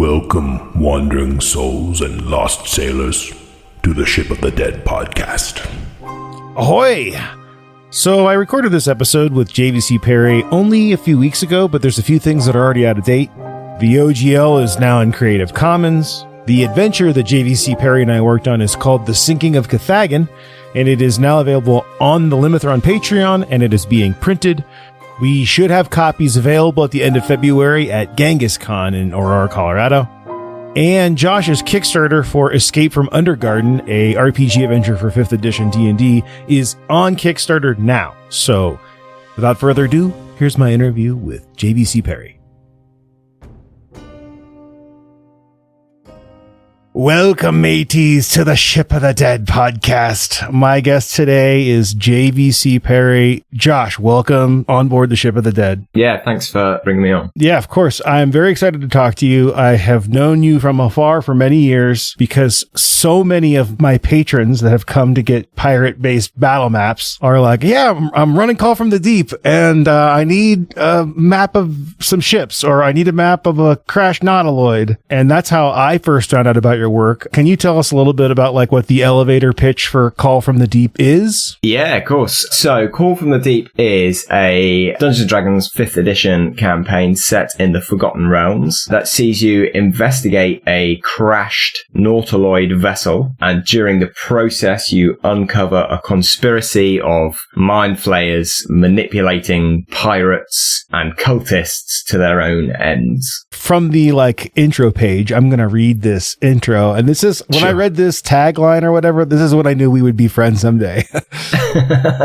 Welcome, wandering souls and lost sailors, to the Ship of the Dead podcast. Ahoy! So I recorded this episode with JVC Parry only a few weeks ago, but there's a few things that are already out of date. The OGL is now in Creative Commons. The adventure that JVC Parry and I worked on is called The Sinking of Cathagan, and it is now available on the Limiter on Patreon, and it is being printed. We should have copies available at the end of February at GenghisCon in Aurora, Colorado. And Josh's Kickstarter for Escape from Undergarden, a RPG adventure for 5th edition D&D, is on Kickstarter now. So, without further ado, here's my interview with JVC Parry. Welcome, mateys, to the Ship of the Dead podcast. My guest today is JVC Parry. Josh, welcome on board the Ship of the Dead. Yeah, thanks for bringing me on. Yeah, of course. I'm very excited to talk to you. I have known you from afar for many years because so many of my patrons that have come to get pirate-based battle maps are like, yeah, I'm running Call from the Deep, and I need a map of some ships, or I need a map of a crashed nautiloid. And that's how I first found out about your work. Can you tell us a little bit about like what the elevator pitch for Call from the Deep is? Yeah, of course. So Call from the Deep is a Dungeons & Dragons 5th edition campaign set in the Forgotten Realms that sees you investigate a crashed nautiloid vessel, and during the process you uncover a conspiracy of mind flayers manipulating pirates and cultists to their own ends. From the like intro page, I'm going to read this intro. And this is, when I read this tagline or whatever, this is when I knew we would be friends someday.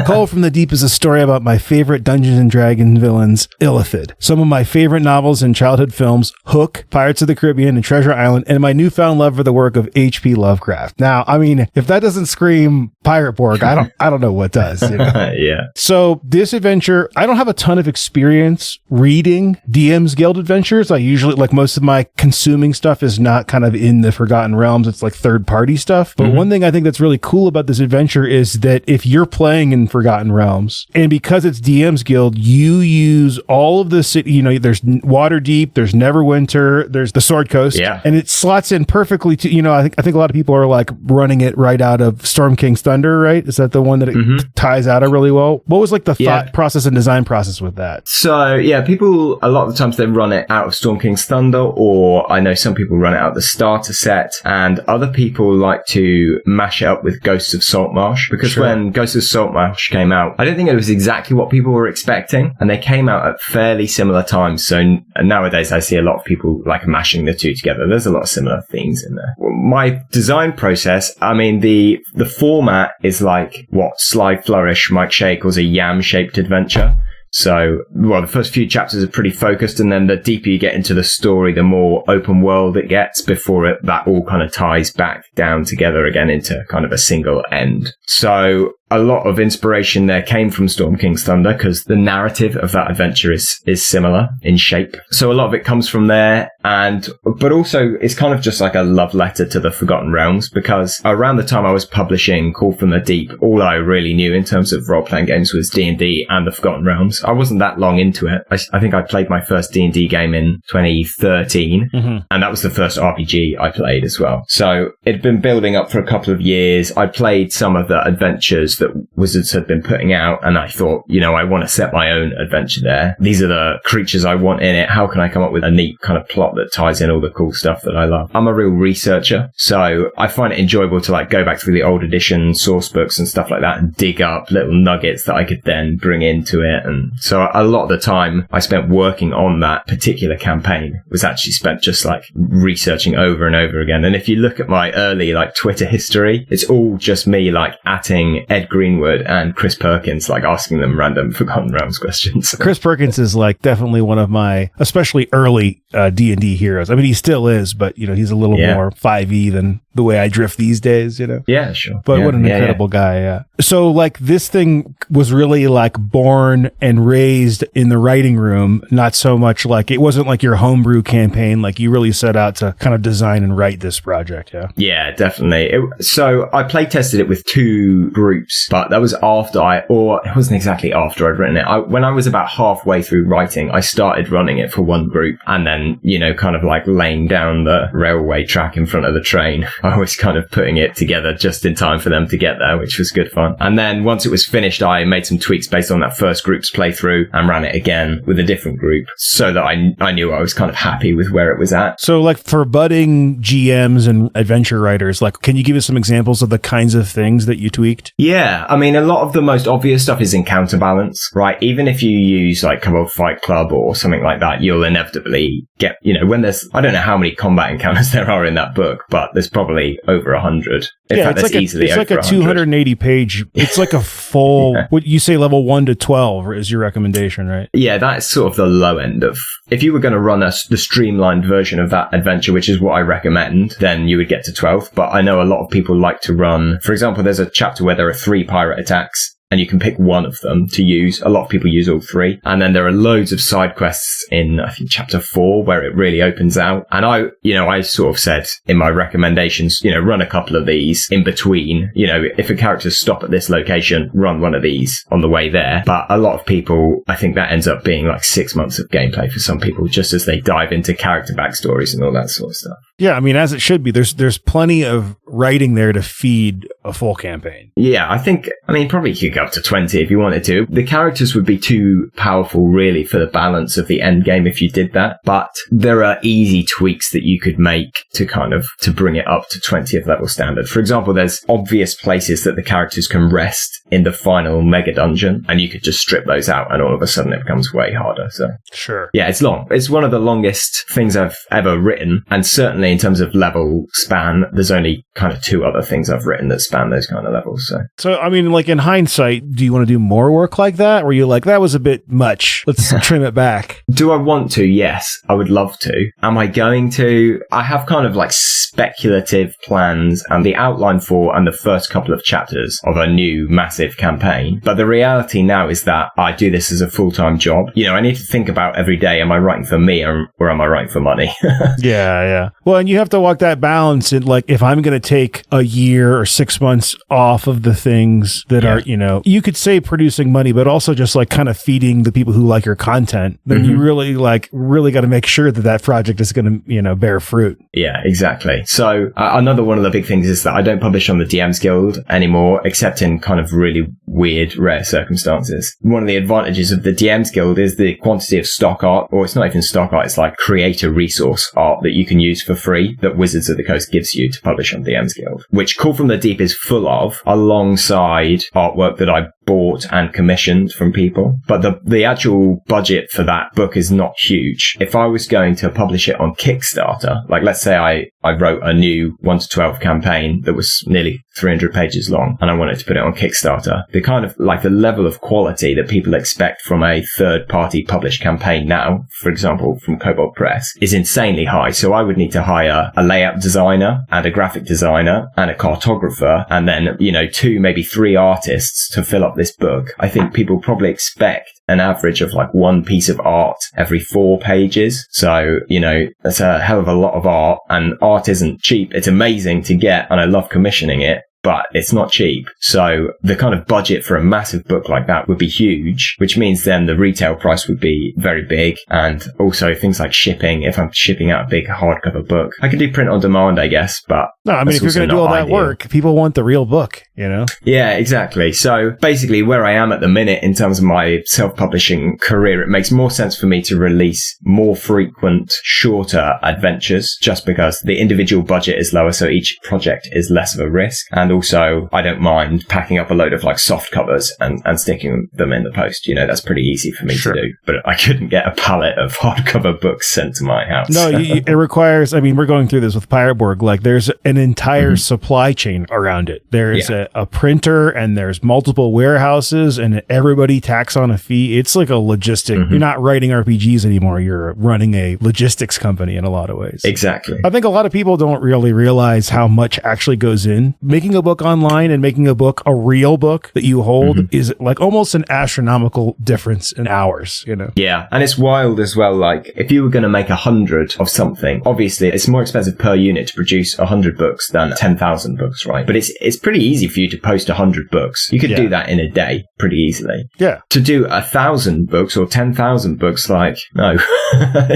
Call from the Deep is a story about my favorite Dungeons & Dragons villains, Illithid. Some of my favorite novels and childhood films, Hook, Pirates of the Caribbean, and Treasure Island, and my newfound love for the work of H.P. Lovecraft. Now, I mean, if that doesn't scream Pirate Borg, I don't know what does. You know? Yeah. So this adventure, I don't have a ton of experience reading DM's Guild adventures. I usually, like most of my consuming stuff is not kind of in the Forgotten Realms. It's like third-party stuff. But one thing I think that's really cool about this adventure is that if you're playing in Forgotten Realms, and because it's DM's Guild, you use all of the city, you know, there's Waterdeep, there's Neverwinter, there's the Sword Coast, and it slots in perfectly to, you know, I think a lot of people are like running it right out of Storm King's Thunder, right? Is that the one that it ties out of really well? What was like the thought process and design process with that? So, yeah, people, a lot of the times they run it out of Storm King's Thunder, or I know some people run it out of the starter set, and other people like to mash it up with Ghosts of Saltmarsh, because when Ghosts of Saltmarsh came out, I don't think it was exactly what people were expecting, and they came out at fairly similar times. So nowadays I see a lot of people like mashing the two together. There's a lot of similar themes in there. My design process, I mean, the format is like what Sly Flourish might shake calls a yam-shaped adventure. So, well, the first few chapters are pretty focused, and then the deeper you get into the story, the more open world it gets before that all kind of ties back down together again into kind of a single end. So, a lot of inspiration there came from Storm King's Thunder because the narrative of that adventure is similar in shape. So a lot of it comes from there, but also it's kind of just like a love letter to the Forgotten Realms, because around the time I was publishing Call from the Deep, all I really knew in terms of role-playing games was D&D and the Forgotten Realms. I wasn't that long into it. I think I played my first D&D game in 2013, and that was the first RPG I played as well. So it'd been building up for a couple of years. I played some of the adventures that Wizards had been putting out, and I thought, you know, I want to set my own adventure there. These are the creatures I want in it. How can I come up with a neat kind of plot that ties in all the cool stuff that I love? I'm a real researcher, so I find it enjoyable to like go back through the old edition source books and stuff like that and dig up little nuggets that I could then bring into it. And so a lot of the time I spent working on that particular campaign was actually spent just like researching over and over again. And if you look at my early like Twitter history, it's all just me like atting Ed Greenwood and Chris Perkins, like asking them random Forgotten Realms questions. Chris Perkins is like definitely one of my, especially early D&D heroes. I mean, he still is, but you know, he's a little more 5e than the way I drift these days, you know? Yeah, sure. But what an incredible guy, yeah. So like this thing was really like born and raised in the writing room, not so much like it wasn't like your homebrew campaign. Like you really set out to kind of design and write this project. Yeah. Yeah, definitely. So I play tested it with 2 groups, but that was it wasn't exactly after I'd written it. When I was about halfway through writing, I started running it for one group and then, kind of like laying down the railway track in front of the train. I was kind of putting it together just in time for them to get there, which was good fun. And then once it was finished, I made some tweaks based on that first group's playthrough and ran it again with a different group so that I knew I was kind of happy with where it was at. So like for budding GMs and adventure writers, like can you give us some examples of the kinds of things that you tweaked? Yeah, I mean, a lot of the most obvious stuff is in counterbalance, right? Even if you use like Kobold Fight Club or something like that, you'll inevitably get, when there's, I don't know how many combat encounters there are in that book, but there's probably over 100. In fact, there's easily over 100. It's like a 280 page, it's like a full, what you say level 1 to 12 is your recommendation, right? Yeah, that's sort of the low end of, if you were going to run the streamlined version of that adventure, which is what I recommend, then you would get to 12. But I know a lot of people like to run, for example, there's a chapter where there are 3 pirate attacks, and you can pick one of them to use. A lot of people use all 3. And then there are loads of side quests in, I think, chapter 4, where it really opens out. And I sort of said in my recommendations, run a couple of these in between. If a character's stop at this location, run one of these on the way there. But a lot of people, I think that ends up being like 6 months of gameplay for some people, just as they dive into character backstories and all that sort of stuff. Yeah, I mean, as it should be. There's plenty of writing there to feed a full campaign. Yeah, probably you could go up to 20 if you wanted to. The characters would be too powerful, really, for the balance of the end game if you did that. But there are easy tweaks that you could make to bring it up to 20th level standard. For example, there's obvious places that the characters can rest in the final mega dungeon, and you could just strip those out, and all of a sudden it becomes way harder. So sure. Yeah, it's long. It's one of the longest things I've ever written, and certainly in terms of level span, there's only kind of 2 other things I've written that span those kind of levels. So I mean, like in hindsight, do you want to do more work like that? Or are you like, that was a bit much, let's trim it back? Do I want to? Yes, I would love to. Am I going to? I have kind of like speculative plans and the outline for and the first couple of chapters of a new massive campaign. But the reality now is that I do this as a full-time job. I need to think about every day, am I writing for me or am I writing for money? Yeah. Well, and you have to walk that balance in, like, if I'm going to take a year or 6 months off of the things that are, you could say producing money, but also just like kind of feeding the people who like your content, then you really got to make sure that project is going to, bear fruit. Yeah, exactly. So another one of the big things is that I don't publish on the DMs Guild anymore, except in kind of really weird, rare circumstances. One of the advantages of the DMs Guild is the quantity of stock art, or it's not even stock art, it's like creator resource art that you can use for free that Wizards of the Coast gives you to publish on DMs Guild, which Call from the Deep is full of, alongside artwork that I bought and commissioned from people. But the actual budget for that book is not huge. If I was going to publish it on Kickstarter, like let's say I wrote a new 1 to 12 campaign that was nearly 300 pages long and I wanted to put it on Kickstarter, the kind of like the level of quality that people expect from a third party published campaign now, for example, from Kobold Press, is insanely high. So I would need to hire a layout designer and a graphic designer and a cartographer and then, 2, maybe 3 artists to fill up this book. I think people probably expect an average of like 1 piece of art every 4 pages. So, that's a hell of a lot of art, and art isn't cheap. It's amazing to get, and I love commissioning it, but it's not cheap. So the kind of budget for a massive book like that would be huge, which means then the retail price would be very big. And also things like shipping, if I'm shipping out a big hardcover book, I can do print on demand, I guess, but no, I mean, if you're going to do all that work, people want the real book, Yeah, exactly. So basically where I am at the minute in terms of my self-publishing career, it makes more sense for me to release more frequent, shorter adventures just because the individual budget is lower. So each project is less of a risk. And also, I don't mind packing up a load of like soft covers and sticking them in the post. That's pretty easy for me to do. But I couldn't get a pallet of hardcover books sent to my house. No, it requires, we're going through this with Pirate Borg. Like there's an entire supply chain around it. There's a printer and there's multiple warehouses and everybody tacks on a fee. It's like a logistic. You're not writing RPGs anymore. You're running a logistics company in a lot of ways. Exactly. I think a lot of people don't really realize how much actually goes in. Making a book online and making a book a real book that you hold is like almost an astronomical difference in hours, you know? Yeah. And it's wild as well. Like if you were going to make 100 of something, obviously it's more expensive per unit to produce 100 books than 10,000 books, right? But it's pretty easy for you to post 100 books. You could do that in a day pretty easily. Yeah. To do 1,000 books or 10,000 books, like, no.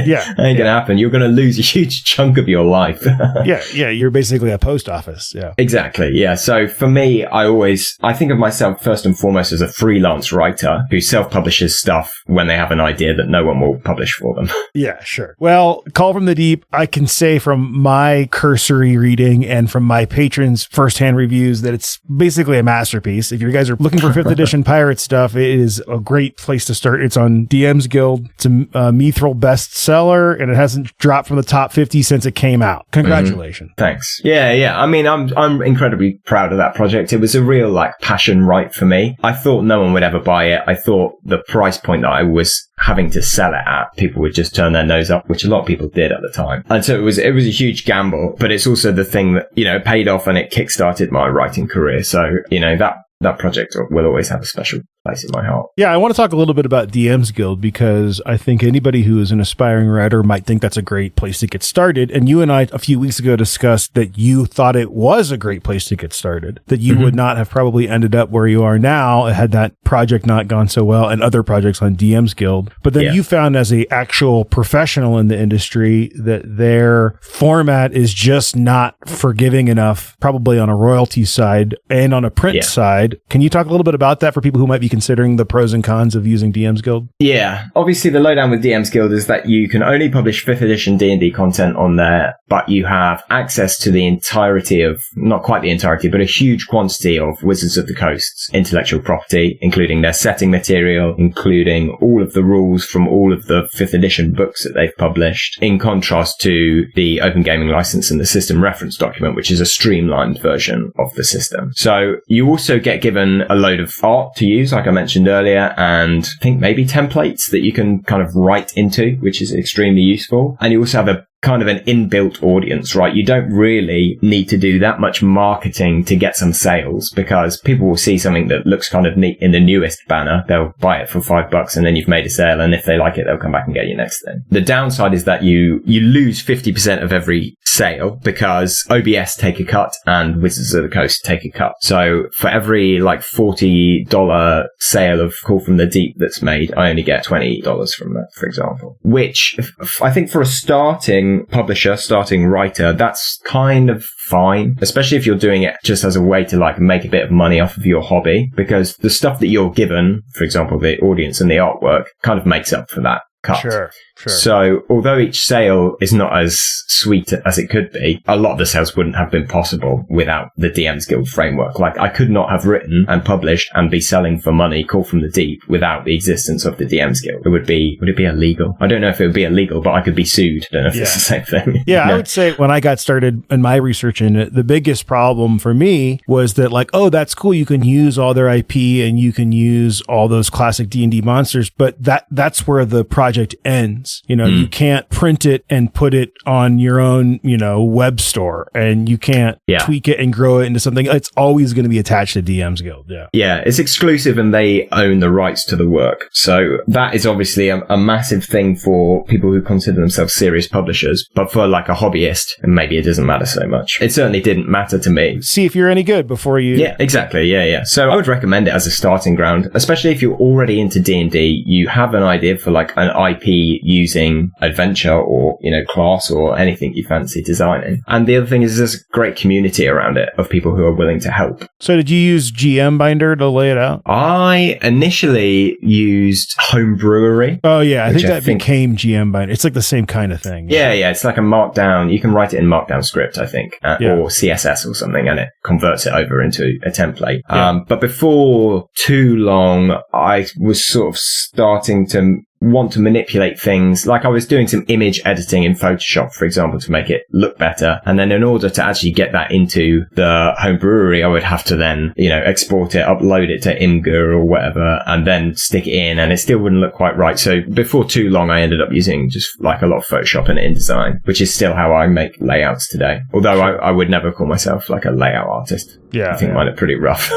Yeah. Ain't gonna happen. You're gonna lose a huge chunk of your life. Yeah. You're basically a post office. Yeah. Exactly. Yeah. So for me, I think of myself first and foremost as a freelance writer who self-publishes stuff when they have an idea that no one will publish for them. Yeah, sure. Well, Call from the Deep, I can say from my cursory reading and from my patrons' firsthand reviews that it's basically a masterpiece. If you guys are looking for 5th edition pirate stuff, it is a great place to start. It's on DM's Guild. It's a Mithril bestseller, and it hasn't dropped from the top 50 since it came out. Congratulations. Thanks. Yeah. I mean, I'm incredibly proud of that project. It was a real like passion right for me. I thought no one would ever buy it. I thought the price point that I was having to sell it at, people would just turn their nose up, which a lot of people did at the time. And so it was a huge gamble, but it's also the thing that, you know, paid off and it kickstarted my writing career. So, you know, that project will always have a special place in my heart. Yeah, I want to talk a little bit about DM's Guild because I think anybody who is an aspiring writer might think that's a great place to get started. And you and I a few weeks ago discussed that you thought it was a great place to get started, that you would not have probably ended up where you are now had that project not gone so well and other projects on DM's Guild. But then you found as a actual professional in the industry that their format is just not forgiving enough, probably on a royalty side and on a print side. Can you talk a little bit about that for people who might be considering the pros and cons of using DM's Guild? Yeah. Obviously, the lowdown with DM's Guild is that you can only publish 5th edition D&D content on there, but you have access to the entirety of, not quite the entirety, but a huge quantity of Wizards of the Coast's intellectual property, including their setting material, including all of the rules from all of the 5th edition books that they've published, in contrast to the Open Gaming License and the system reference document, which is a streamlined version of the system. So you also get given a load of art to use, like I mentioned earlier, and I think maybe templates that you can kind of write into, which is extremely useful. And you also have a kind of an inbuilt audience, right? You don't really need to do that much marketing to get some sales because people will see something that looks kind of neat in the newest banner. They'll buy it for $5 and then you've made a sale. And if they like it, they'll come back and get your next thing. The downside is that you lose 50% of every sale because OBS take a cut and Wizards of the Coast take a cut. So for every like $40 sale of Call from the Deep that's made, I only get $20 from that, for example, which I think for a starting publisher, starting writer, that's kind of fine, especially if you're doing it just as a way to like make a bit of money off of your hobby, because the stuff that you're given, for example, the audience and the artwork, kind of makes up for that cut. Sure. So although each sale is not as sweet as it could be, a lot of the sales wouldn't have been possible without the DM's Guild framework. Like I could not have written and published and be selling for money Call from the Deep without the existence of the DM's Guild. Would it be illegal? I don't know if it would be illegal, but I could be sued. I don't know if it's the same thing. Yeah, I would say when I got started in my research in it, the biggest problem for me was that like, oh, that's cool. You can use all their IP and you can use all those classic D&D monsters, but that's where the project ends. You know, you can't print it and put it on your own, you know, web store, and you can't tweak it and grow it into something. It's always going to be attached to DM's Guild. Yeah, it's exclusive and they own the rights to the work. So that is obviously a massive thing for people who consider themselves serious publishers. But for like a hobbyist, maybe it doesn't matter so much. It certainly didn't matter to me. See if you're any good before you... Yeah, exactly. Yeah. So I would recommend it as a starting ground, especially if you're already into D&D, you have an idea for like an IP using adventure or, you know, class or anything you fancy designing. And the other thing is there's a great community around it of people who are willing to help. So did you use GM Binder to lay it out? I initially used Homebrewery. Oh, yeah. I think that became GM Binder. It's like the same kind of thing. Yeah. It's like a markdown. You can write it in markdown script, I think, or CSS or something, and it converts it over into a template. But before too long, I was sort of starting to want to manipulate things. Like I was doing some image editing in Photoshop, for example, to make it look better. And then in order to actually get that into the home brewery, I would have to then, export it, upload it to Imgur or whatever, and then stick it in, and it still wouldn't look quite right. So before too long, I ended up using just like a lot of Photoshop and InDesign, which is still how I make layouts today. Although I would never call myself like a layout artist. Yeah. I think mine are pretty rough.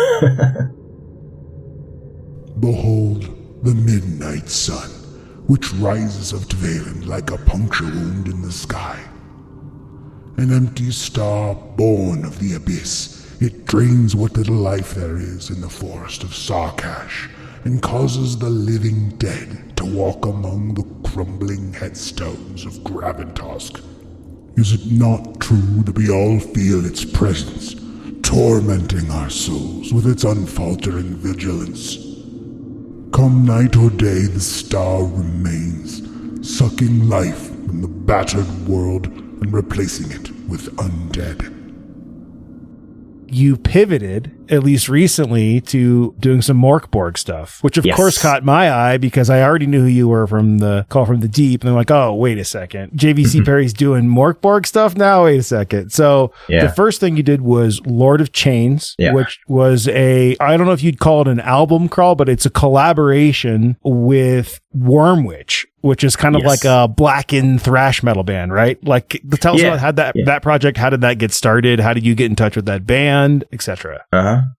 Behold the midnight sun, which rises of Dvalen like a puncture wound in the sky. An empty star born of the abyss, it drains what little life there is in the forest of Sarkash, and causes the living dead to walk among the crumbling headstones of Graventosk. Is it not true that we all feel its presence, tormenting our souls with its unfaltering vigilance? Come night or day, the star remains, sucking life from the battered world and replacing it with undead. You pivoted, at least recently, to doing some Borg stuff, which of course caught my eye because I already knew who you were from the Call from the Deep. And I'm like, oh, wait a second. JVC Parry's doing Borg stuff now? Wait a second. So the first thing you did was Lord of Chains, which was I don't know if you'd call it an album crawl, but it's a collaboration with Wormwitch, which is kind of like a blackened thrash metal band, right? Like, tell us about how that project, how did that get started? How did you get in touch with that band, etc.?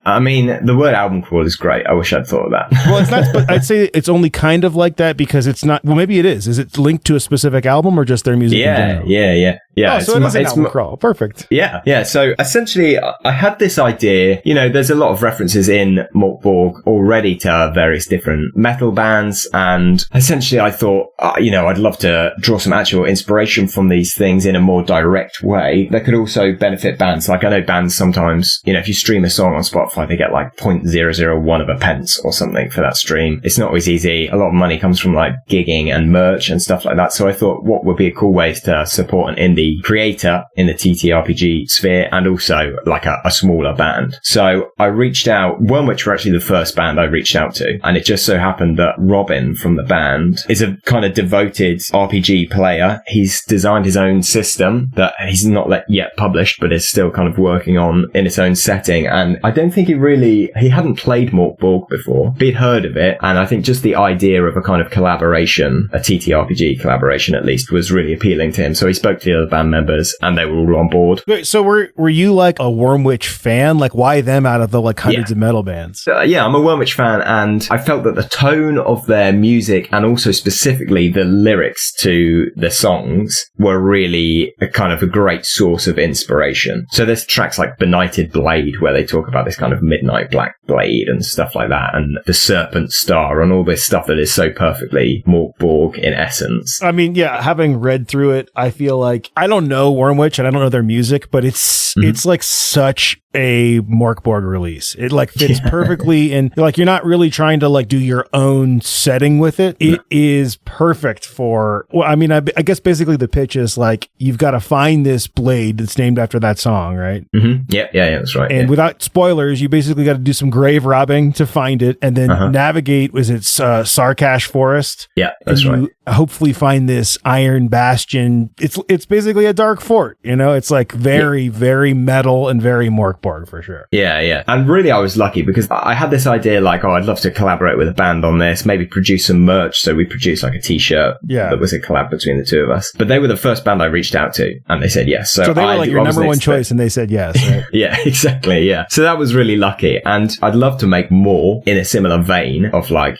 I mean, the word album crawl is great. I wish I'd thought of that. Well, it's not, but I'd say it's only kind of like that because it's not, well, maybe it is. Is it linked to a specific album or just their music in general? Yeah. Oh, so it is an album crawl. Perfect. Yeah. So essentially, I had this idea, there's a lot of references in Borg already to various different metal bands. And essentially I thought, I'd love to draw some actual inspiration from these things in a more direct way that could also benefit bands. Like I know bands sometimes, if you stream a song on Spotify, they get like 0.001 of a pence or something for that stream. It's not always easy. A lot of money comes from like gigging and merch and stuff like that. So I thought what would be a cool way to support an indie creator in the TTRPG sphere and also like a smaller band. So I reached out, Wormwitch were actually the first band I reached out to, and it just so happened that Robin from the band is a kind of devoted RPG player. He's designed his own system that he's not yet published, but is still kind of working on in its own setting. And I don't think he hadn't played Borg before, but he'd heard of it. And I think just the idea of a kind of collaboration, a TTRPG collaboration at least, was really appealing to him. So he spoke to the other band members and they were all on board. Wait, so were you like a Wormwitch fan? Like why them out of the like hundreds of metal bands? I'm a Wormwitch fan, and I felt that the tone of their music and also specifically the lyrics to the songs were really a kind of a great source of inspiration. So there's tracks like Benighted Blade where they talk about this kind of midnight black blade and stuff like that, and the Serpent Star and all this stuff that is so perfectly Borg in essence. I mean, having read through it, I feel like I don't know Wormwitch and I don't know their music, but it's like such a Borg release. It like fits perfectly in, like you're not really trying to like do your own setting with it. It is perfect for, well, I mean, I guess basically the pitch is like you've got to find this blade that's named after that song, right? Yeah, that's right. And without spoilers, you basically got to do some grave robbing to find it and then navigate, Sarkash Forest? Yeah, that's right. You hopefully find this iron bastion. It's basically a dark fort, it's like very, very metal and very Borg for sure. Yeah. And really I was lucky because I had this idea like, I'd love to collaborate with a band on this, maybe produce some merch. So we produced like a t-shirt that was a collab between the two of us. But they were the first band I reached out to and they said yes. So they were like your number one choice and they said yes, right? Yeah, exactly. Yeah. So that was really lucky. And I'd love to make more in a similar vein of like,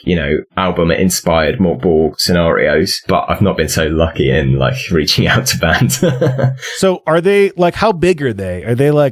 album inspired Borg scenarios, but I've not been so lucky in like reaching out to bands. So are they like, how big are they? Are they like...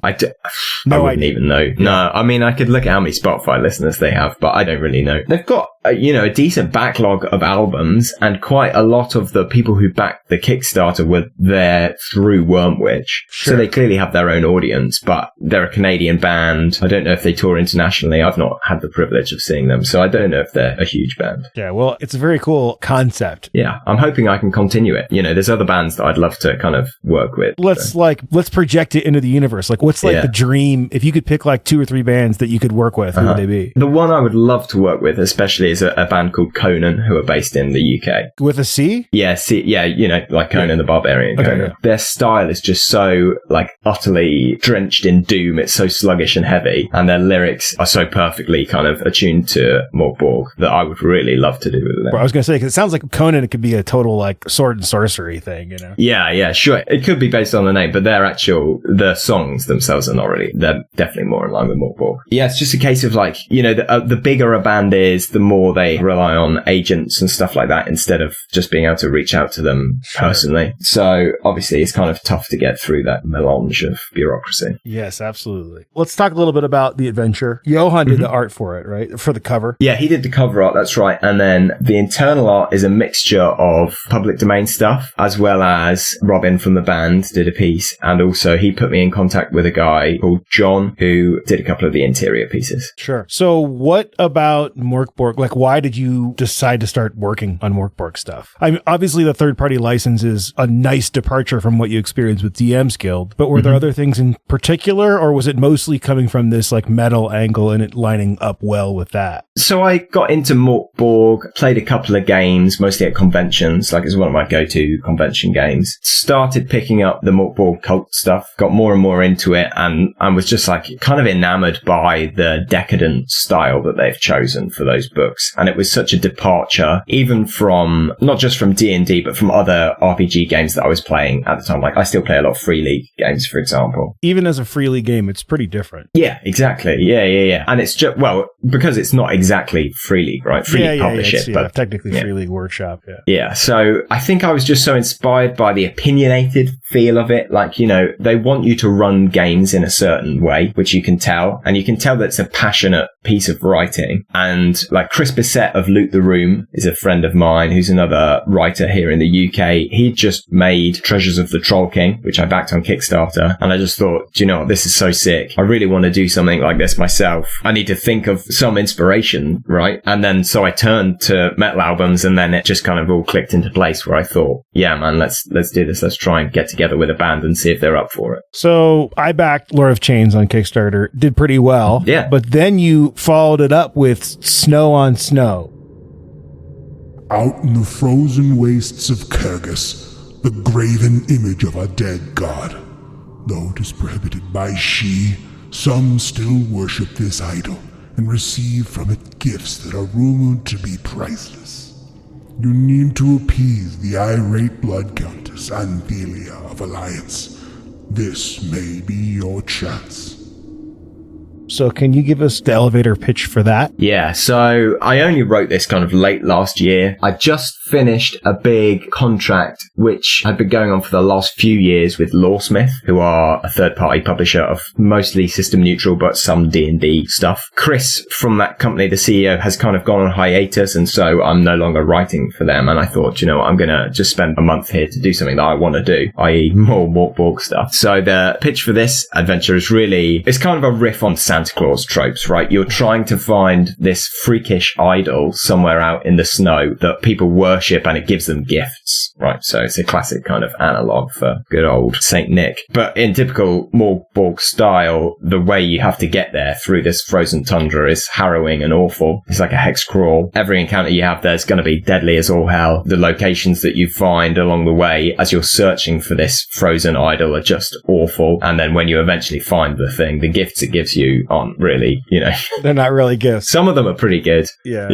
I wouldn't even know. No, I mean, I could look at how many Spotify listeners they have, but I don't really know. They've got, a decent backlog of albums, and quite a lot of the people who backed the Kickstarter were there through Wormwitch. Sure. So they clearly have their own audience, but they're a Canadian band. I don't know if they tour internationally. I've not had the privilege of seeing them, so I don't know if they're a huge band. Yeah, well, it's a very cool concept yeah, I'm hoping I can continue it. You know, there's other bands that I'd love to kind of work with. Let's project it into the universe. Like, what's like the dream? If you could pick like 2 or 3 bands that you could work with, who would they be? The one I would love to work with, especially, is a band called Conan, who are based in the UK. With a C? Yeah, you know, like Conan the Barbarian. Okay, Conan. Their style is just so like utterly drenched in doom. It's so sluggish and heavy, and their lyrics are so perfectly kind of attuned to Mörk Borg that I would really love to do with them. I was going to say, because it sounds like Conan, it could be a total like sword and sorcery thing, you know? Yeah, sure. It could be based on the name, but the songs themselves are not really. They're definitely more in line with Mörk Borg. Yeah, it's just a case of like, you know, the bigger a band is, the more they rely on agents and stuff like that instead of just being able to reach out to them personally. So obviously it's kind of tough to get through that melange of bureaucracy. Yes, absolutely. Let's talk a little bit about the adventure. Johan did the art for it, right? For the cover. Yeah, he did the cover art, that's right. And then the internal art is a mixture of public domain stuff, as well as Robin from the band did a piece. And also he put me in contact with a guy called John, who did a couple of the interior pieces. Sure. So what about Mörk Borg? Like, why did you decide to start working on Mörk Borg stuff? I mean, obviously the third-party license is a nice departure from what you experienced with DM's Guild, but were there other things in particular, or was it mostly coming from this like metal angle and it lining up well with that? So I got into Mörk Borg, played a couple of games, mostly at conventions, like it's one of my go-to convention games. Started picking up the Mörk Borg cult stuff, got more and more into it, and was just like kind of enamored by the decadent style that they've chosen for those books. And it was such a departure, even from, not just from D&D, but from other RPG games that I was playing at the time. Like I still play a lot of Free League games, for example. Even as a Free League game, it's pretty different. Yeah, exactly. Yeah. And it's just, well, because it's not exactly Free League, right? Free League publish it, but technically Free League Workshop. Yeah. So I think I was just so inspired by the opinionated feel of it. Like, you know, they want you to run games in a certain way, which you can tell. And you can tell that it's a passionate piece of writing. And like Chris Bissett of Loot the Room is a friend of mine who's another writer here in the UK. He just made Treasures of the Troll King, which I backed on Kickstarter. And I just thought, do you know what? This is so sick. I really want to do something like this myself. I need to think of some inspiration, right? And then so I turned to metal albums, and then it just kind of all clicked into place where I thought, yeah, man, let's do this. Let's try and get together with a band and see if they're up for it. So I backed Lord of Chains on Kickstarter, did pretty well. Yeah. But then you followed it up with Snow on Snow. Out in the frozen wastes of Kyrgyz, the graven image of a dead god. Though it is prohibited by She, some still worship this idol and receive from it gifts that are rumored to be priceless. You need to appease the irate Blood Countess Anthelia of Alliance. This may be your chance. So can you give us the elevator pitch for that? Yeah, so I only wrote this kind of late last year. I just finished a big contract which had been going on for the last few years with Lawsmith, who are a third-party publisher of mostly system neutral but some D&D stuff. Chris from that company, the CEO, has kind of gone on hiatus, and so I'm no longer writing for them. And I thought, you know what, I'm going to just spend a month here to do something that I want to do, i.e. more Mörk Borg stuff. So the pitch for this adventure is really, it's kind of a riff on Santa Claus tropes, right? You're trying to find this freakish idol somewhere out in the snow that people worship, and it gives them gifts, right? So it's a classic kind of analog for good old Saint Nick. But in typical Mörk Borg style, the way you have to get there through this frozen tundra is harrowing and awful. It's like a hex crawl. Every encounter you have there is going to be deadly as all hell. The locations that you find along the way as you're searching for this frozen idol are just awful. And then when you eventually find the thing, the gifts it gives you aren't really, you know. They're not really gifts. Some of them are pretty good. Yeah.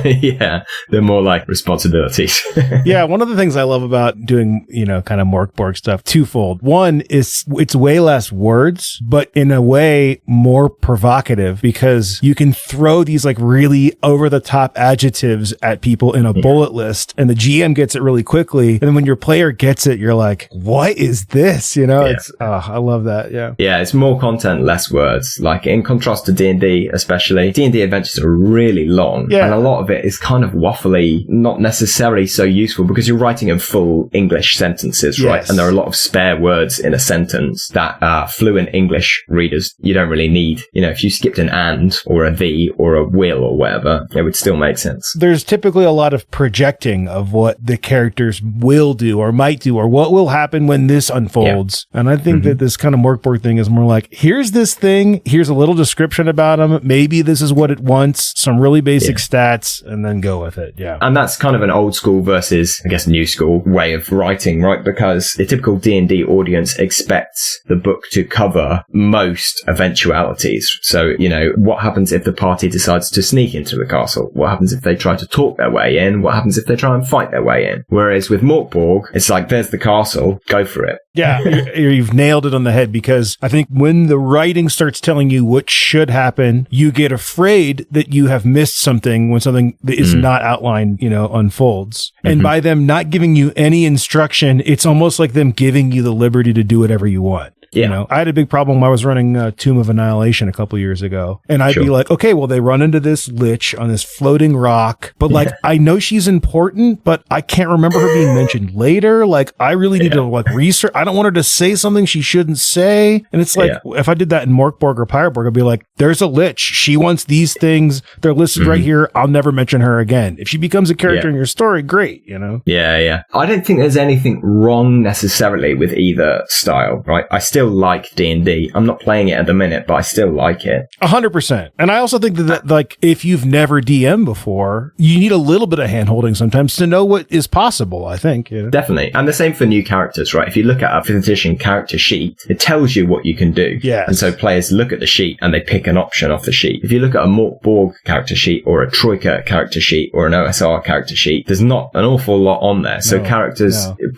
Yeah. They're more like responsibilities. Yeah. One of the things I love about doing, you know, kind of Mörk Borg stuff, twofold. One is it's way less words, but in a way more provocative, because you can throw these like really over the top adjectives at people in a bullet list, and the GM gets it really quickly. And then when your player gets it, you're like, what is this? You know, it's, I love that. Yeah. Yeah. It's more content, less words. Like in contrast to D&D, especially, D&D adventures are really long. Yeah. And a lot of it is kind of waffly, not necessarily so useful because you're writing in full English sentences, right? Yes. And there are a lot of spare words in a sentence that fluent English readers, you don't really need. You know, if you skipped an and or a the or a will or whatever, it would still make sense. There's typically a lot of projecting of what the characters will do or might do or what will happen when this unfolds. Yeah. And I think that this kind of Morkborg thing is more like, here's this thing, here's a little description about them, maybe this is what it wants, some really basic stats, and then go with it. Yeah. And that's kind of an old school versus, I guess, new school way of writing, right? Because the typical D&D audience expects the book to cover most eventualities. So, you know, what happens if the party decides to sneak into the castle? What happens if they try to talk their way in? What happens if they try and fight their way in? Whereas with Morkborg, it's like, there's the castle, go for it. Yeah, you've nailed it on the head, because I think when the writing starts telling you what should happen, you get afraid that you have missed something when something that is not outlined, you know, unfolds. And by them not giving you any instruction, it's almost like them giving you the liberty to do whatever you want. Yeah. You know, I had a big problem when I was running Tomb of Annihilation a couple years ago. And I'd be like, okay, well, they run into this lich on this floating rock, but like, I know she's important, but I can't remember her being mentioned later. Like, I really need to like research. I don't want her to say something she shouldn't say. And it's like, if I did that in Morkborg or Pirateborg, I'd be like, there's a lich. She wants these things. They're listed right here. I'll never mention her again. If she becomes a character in your story, great, you know? Yeah. I don't think there's anything wrong necessarily with either style, right? I still like D&D. I'm not playing it at the minute, but I still like it. 100%. And I also think that like, if you've never DM'd before, you need a little bit of hand-holding sometimes to know what is possible, I think. You know? Definitely. And the same for new characters, right? If you look at a 5th edition character sheet, it tells you what you can do. Yes. And so players look at the sheet and they pick an option off the sheet. If you look at a Morkborg character sheet or a Troika character sheet or an OSR character sheet, there's not an awful lot on there. So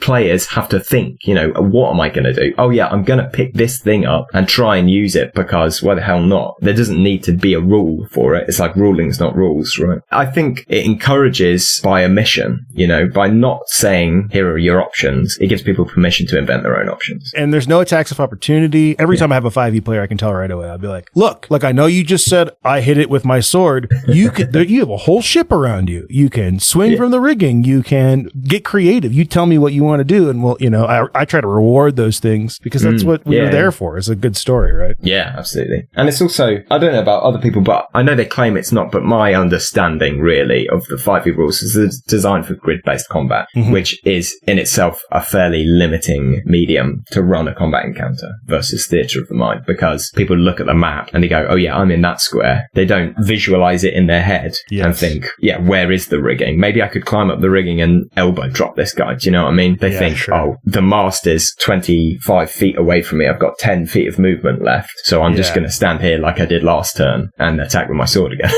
players have to think, you know, what am I going to do? Oh yeah, I'm going to pick this thing up and try and use it because why the hell not? There doesn't need to be a rule for it. It's like ruling's not rules, right? I think it encourages by omission, you know, by not saying here are your options. It gives people permission to invent their own options. And there's no attacks of opportunity. Every time I have a 5e player, I can tell right away. I'll be like, look, like I know you just said I hit it with my sword. You have a whole ship around you. You can swing from the rigging. You can get creative. You tell me what you want to do. And well, you know, I try to reward those things because that's what we're there for. It's a good story, right? Yeah, absolutely. And it's also, I don't know about other people, but I know they claim it's not, but my understanding really of the 5e rules is it's designed for grid-based combat, which is in itself a fairly limiting medium to run a combat encounter versus theatre of the mind, because people look at the map and they go, oh yeah, I'm in that square. They don't visualize it in their head and think, yeah, where is the rigging? Maybe I could climb up the rigging and elbow drop this guy. Do you know what I mean? They think, oh, the mast is 25 feet away from me. I've got 10 feet of movement left. So I'm just going to stand here like I did last turn and attack with my sword again.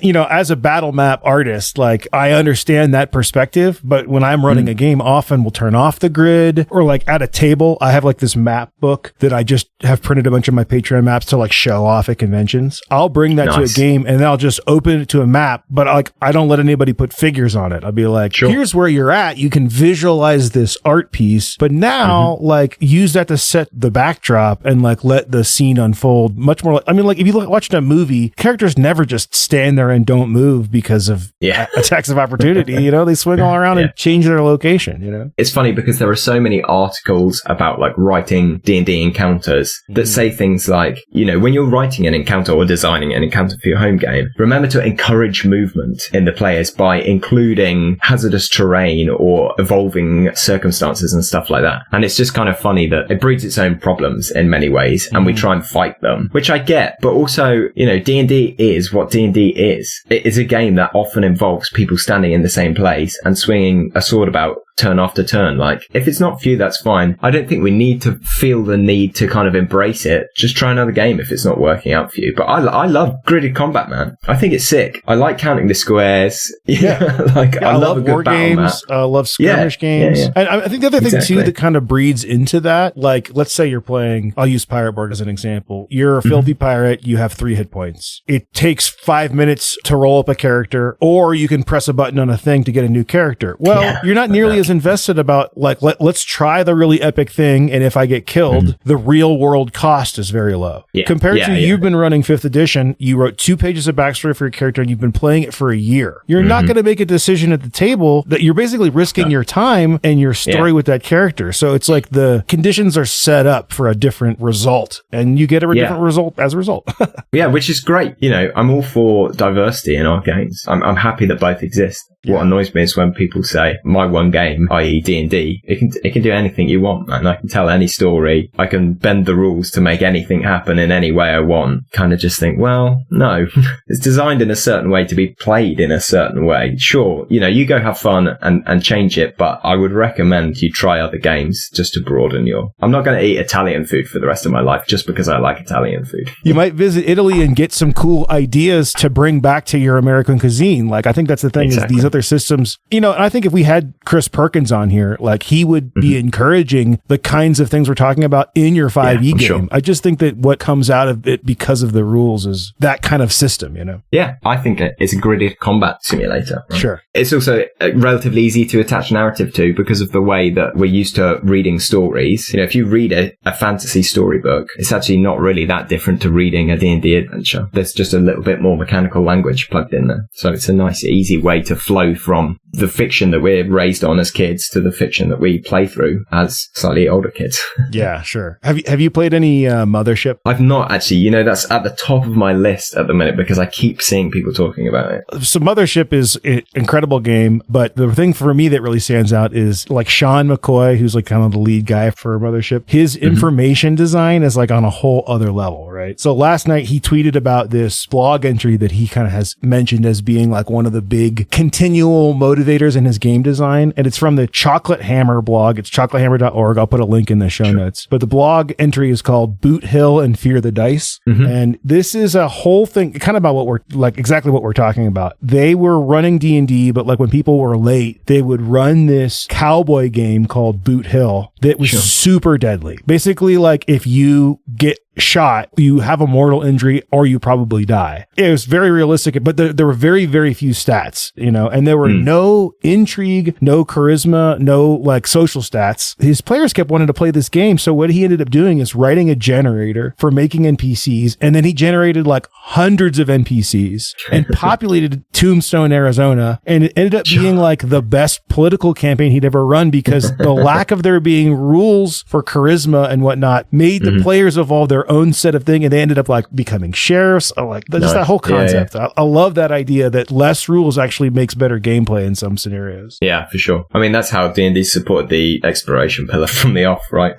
You know, as a battle map artist, like I understand that perspective, but when I'm running a game, often we'll turn off the grid or like at a table. I have like this map book that I just have printed a bunch of my Patreon maps to like show off at conventions. I'll bring that to a game and then I'll just open it to a map, but like I don't let anybody put figures on it. I'll be like, here's where you're at. You can visualize this art piece, but now like use that to set the backdrop and like let the scene unfold much more. I mean, like if you watch a movie, characters never just stand there and don't move because of attacks of opportunity. You know, they swing all around and change their location, you know? It's funny because there are so many articles about like writing D&D encounters that say things like, you know, when you're writing an encounter or designing an encounter for your home game, remember to encourage movement in the players by including hazardous terrain or evolving circumstances and stuff like that. And it's just kind of funny that it breeds its own problems in many ways and we try and fight them, which I get, but also, you know, D&D is what D&D is. It is a game that often involves people standing in the same place and swinging a sword about turn after turn. Like, if it's not for you, that's fine. I don't think we need to feel the need to kind of embrace it. Just try another game if it's not working out for you. But I love gridded combat, man. I think it's sick. I like counting the squares. I love a good war games. I love skirmish games. And I think the other thing too that kind of breeds into that, like, let's say you're playing, I'll use Pirateborg as an example. You're a filthy pirate. You have 3 hit points. It takes 5 minutes to roll up a character, or you can press a button on a thing to get a new character. Well, you're not nearly as invested about like, let's try the really epic thing. And if I get killed, the real world cost is very low. Compared to you've been running 5th edition, you wrote 2 pages of backstory for your character and you've been playing it for a year. You're not going to make a decision at the table that you're basically risking your time and your story with that character. So it's like the conditions are set up for a different result and you get a different result as a result. Which is great. You know, I'm all for diversity in our games. I'm happy that both exist. What annoys me is when people say my one game, i.e. D&D, it can do anything you want, man. I can tell any story. I can bend the rules to make anything happen in any way I want. Kind of just think, well, no, it's designed in a certain way to be played in a certain way. Sure, you know, you go have fun and change it, but I would recommend you try other games just to broaden your... I'm not going to eat Italian food for the rest of my life just because I like Italian food. You might visit Italy and get some cool ideas to bring back to your American cuisine. Like, I think that's the thing is these other systems, you know, and I think if we had Chris Perkins on here, like he would be encouraging the kinds of things we're talking about in your 5e game. Sure. I just think that what comes out of it because of the rules is that kind of system, you know? Yeah, I think it's a gridded combat simulator. Right? Sure. It's also relatively easy to attach narrative to because of the way that we're used to reading stories. You know, if you read a fantasy storybook, it's actually not really that different to reading a D&D adventure. There's just a little bit more mechanical language plugged in there. So it's a nice, easy way to flow from the fiction that we're raised on as kids to the fiction that we play through as slightly older kids. Yeah, sure. Have you played any Mothership? I've not actually. You know, that's at the top of my list at the minute because I keep seeing people talking about it. So Mothership is an incredible game, but the thing for me that really stands out is like Sean McCoy, who's like kind of the lead guy for Mothership. His information design is like on a whole other level, right? So last night he tweeted about this blog entry that he kind of has mentioned as being like one of the big continual motivators in his game design. And it's from the Chocolate Hammer blog. It's chocolatehammer.org. I'll put a link in the show notes. But the blog entry is called Boot Hill and Fear the Dice. And this is a whole thing, kind of about what we're like, exactly what we're talking about. They were running D&D, but like when people were late, they would run this cowboy game called Boot Hill that was super deadly. Basically, like if you get shot, you have a mortal injury or you probably die. It was very realistic, but there were very, very few stats, you know, and there were no intrigue, no charisma, no like social stats. His players kept wanting to play this game. So what he ended up doing is writing a generator for making NPCs. And then he generated like hundreds of NPCs and populated Tombstone, Arizona. And it ended up being like the best political campaign he'd ever run because the lack of there being rules for charisma and whatnot made the players evolve their own set of thing, and they ended up like becoming sheriffs. I like just that whole concept. I love that idea that less rules actually makes better gameplay in some scenarios. Yeah, for sure. I mean, that's how D&D supported the exploration pillar from the off, right?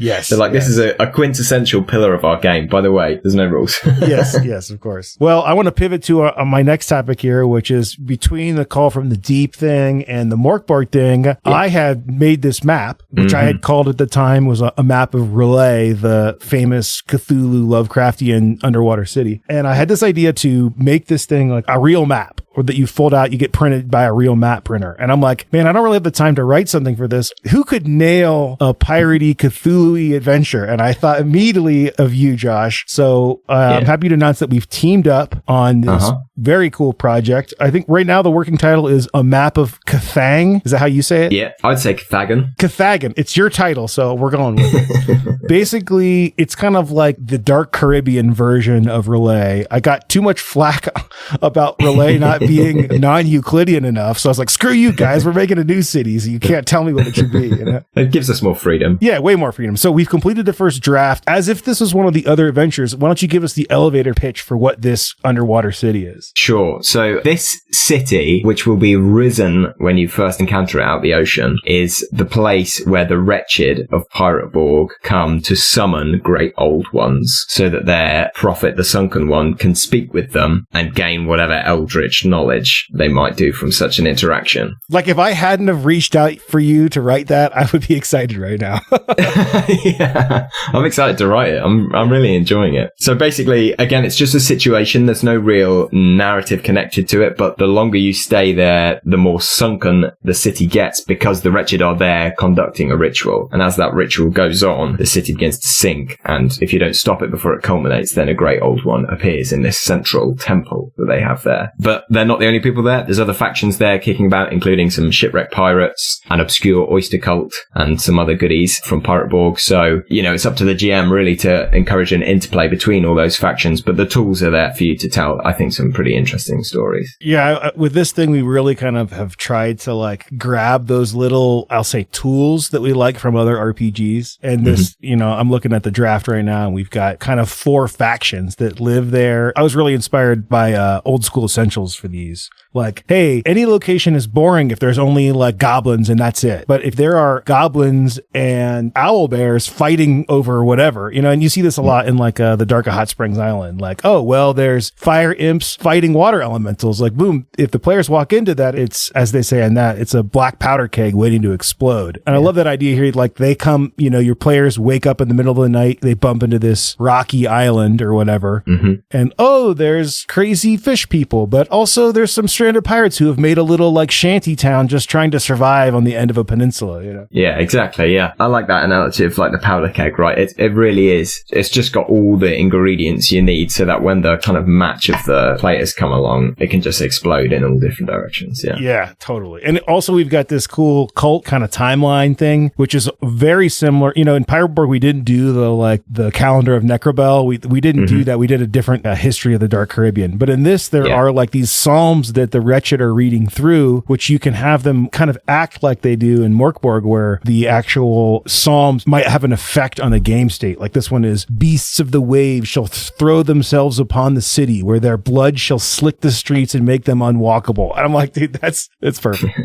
Yes. So like, this is a quintessential pillar of our game. By the way, there's no rules. yes, of course. Well, I want to pivot to my next topic here, which is between the Call from the Deep thing and the Mörk thing. Yeah. I had made this map, which I had called at the time was a map of Relay, the famous Cthulhu Lovecraftian underwater city. And I had this idea to make this thing like a real map, or that you fold out, you get printed by a real map printer. And I'm like, man, I don't really have the time to write something for this. Who could nail a piratey Cthulhu-y adventure? And I thought immediately of you, Josh. So I'm happy to announce that we've teamed up on this very cool project. I think right now the working title is A Map of Cathang. Is that how you say it? Yeah, I'd say Cathagan. Cathagan. It's your title, so we're going with it. Basically, it's kind of like the Dark Caribbean version of Relay. I got too much flack about Relay not being non-Euclidean enough. So I was like, screw you guys. We're making a new city, so you can't tell me what it should be. You know? It gives us more freedom. Yeah, way more freedom. So we've completed the first draft. As if this was one of the other adventures, why don't you give us the elevator pitch for what this underwater city is? Sure. So this city, which will be risen when you first encounter it out the ocean, is the place where the wretched of Pirate Borg come to summon great old ones so that their prophet, the Sunken One, can speak with them and gain whatever eldritch knowledge they might do from such an interaction. Like if I hadn't have reached out for you to write that, I would be excited right now. Yeah, I'm excited to write it. I'm really enjoying it. So basically, again, it's just a situation. There's no real narrative connected to it, but the longer you stay there, the more sunken the city gets because the wretched are there conducting a ritual. And as that ritual goes on, the city begins to sink. And if if you don't stop it before it culminates, then a great old one appears in this central temple that they have there. But they're not the only people there. There's other factions there kicking about, including some shipwrecked pirates, an obscure oyster cult, and some other goodies from Pirate Borg. So, it's up to the GM really to encourage an interplay between all those factions, but the tools are there for you to tell, I think, some pretty interesting stories. Yeah, with this thing, we really kind of have tried to grab those little, I'll say, tools that we like from other RPGs. And this, I'm looking at the draft right now, and we've got kind of 4 factions that live there. I was really inspired by Old School Essentials for these. Hey, any location is boring if there's only goblins and that's it. But if there are goblins and owl bears fighting over whatever, and you see this a lot in the Dark of Hot Springs Island, there's fire imps fighting water elementals. Boom. If the players walk into that, it's, as they say on that, it's a black powder keg waiting to explode. And I love that idea here. They come, your players wake up in the middle of the night, they bump into this rocky island or whatever. And there's crazy fish people, but also there's some stranded pirates who have made a little shanty town just trying to survive on the end of a peninsula, Yeah, exactly. Yeah. I like that analogy of the powder keg, right? It really is. It's just got all the ingredients you need so that when the kind of match of the players come along, it can just explode in all different directions. Yeah. Yeah, totally. And also we've got this cool cult kind of timeline thing, which is very similar. In Pirate Borg, we didn't do the calendar of Necrobell. We didn't do that. We did a different history of the Dark Caribbean. But in this, there are these psalms that the wretched are reading through, which you can have them kind of act like they do in Mörk, where the actual psalms might have an effect on the game state. This one is, beasts of the waves shall throw themselves upon the city, where their blood shall slick the streets and make them unwalkable. And I'm dude, it's perfect.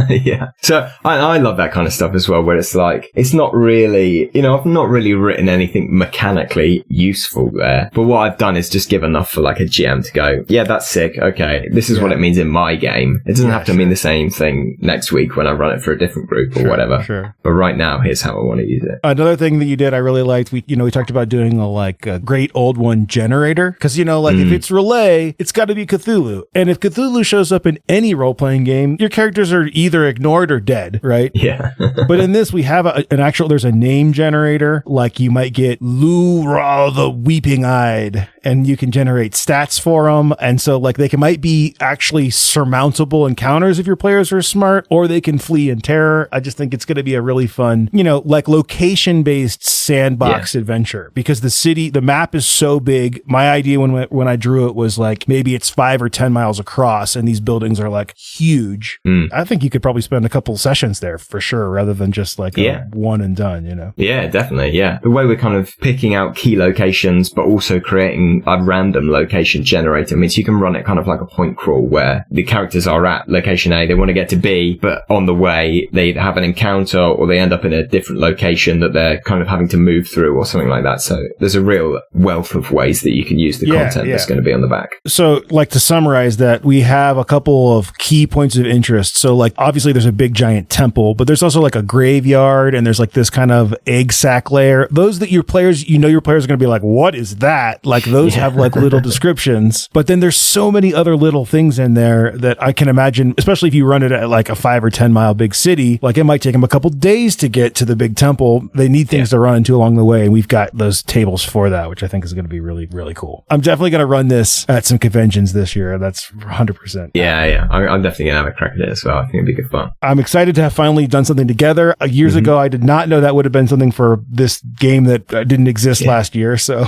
Yeah. So I love that kind of stuff as well, where it's it's not really, I've not really written anything mechanically useful there, but what I've done is just give enough for a GM to go, yeah, that's sick. Okay. This is what it means in my game. It doesn't have to mean the same thing next week when I run it for a different group or whatever. Sure. But right now, here's how I want to use it. Another thing that you did, I really liked, we talked about doing a great old one generator. Cause if it's relay, it's got to be Cthulhu. And if Cthulhu shows up in any role-playing game, your characters are either ignored or dead, right? Yeah. But in this, we have there's a name generator. You might get Lu-Ra the Weeping-Eyed, and you can generate stats for them. And so they might be actually surmountable encounters if your players are smart, or they can flee in terror. I just think it's going to be a really fun, location-based sandbox adventure, because the map is so big. My idea when I drew it was maybe it's 5 or 10 miles across, and these buildings are huge. I think you could probably spend a couple sessions there for sure, rather than just a one and done, Yeah, definitely. Yeah. The way we're kind of picking out key locations, but also creating a random location generator means you can run it kind of like a point crawl, where the characters are at location A, they want to get to B, but on the way they have an encounter, or they end up in a different location that they're kind of having to move through or something like that. So there's a real wealth of ways that you can use the content that's going to be on the back. So to summarize that, we have a couple of key points of interest. So obviously there's a big giant temple, but there's also a graveyard, and there's this kind of egg sac layer. Those that your players are going to be what is that? Those have little descriptions, but then there's so many other little things in there that I can imagine, especially if you run it at a 5 or 10 mile big city, it might take them a couple days to get to the big temple. They need things to run into along the way. And we've got those tables for that, which I think is going to be really, really cool. I'm definitely going to run this at some conventions this year. That's 100%. Yeah. I'm definitely going to have a crack at it as well. I think it'd be good fun. I'm excited to have finally done something together. Years ago, I did not know that would have been something for this game that didn't exist last year. So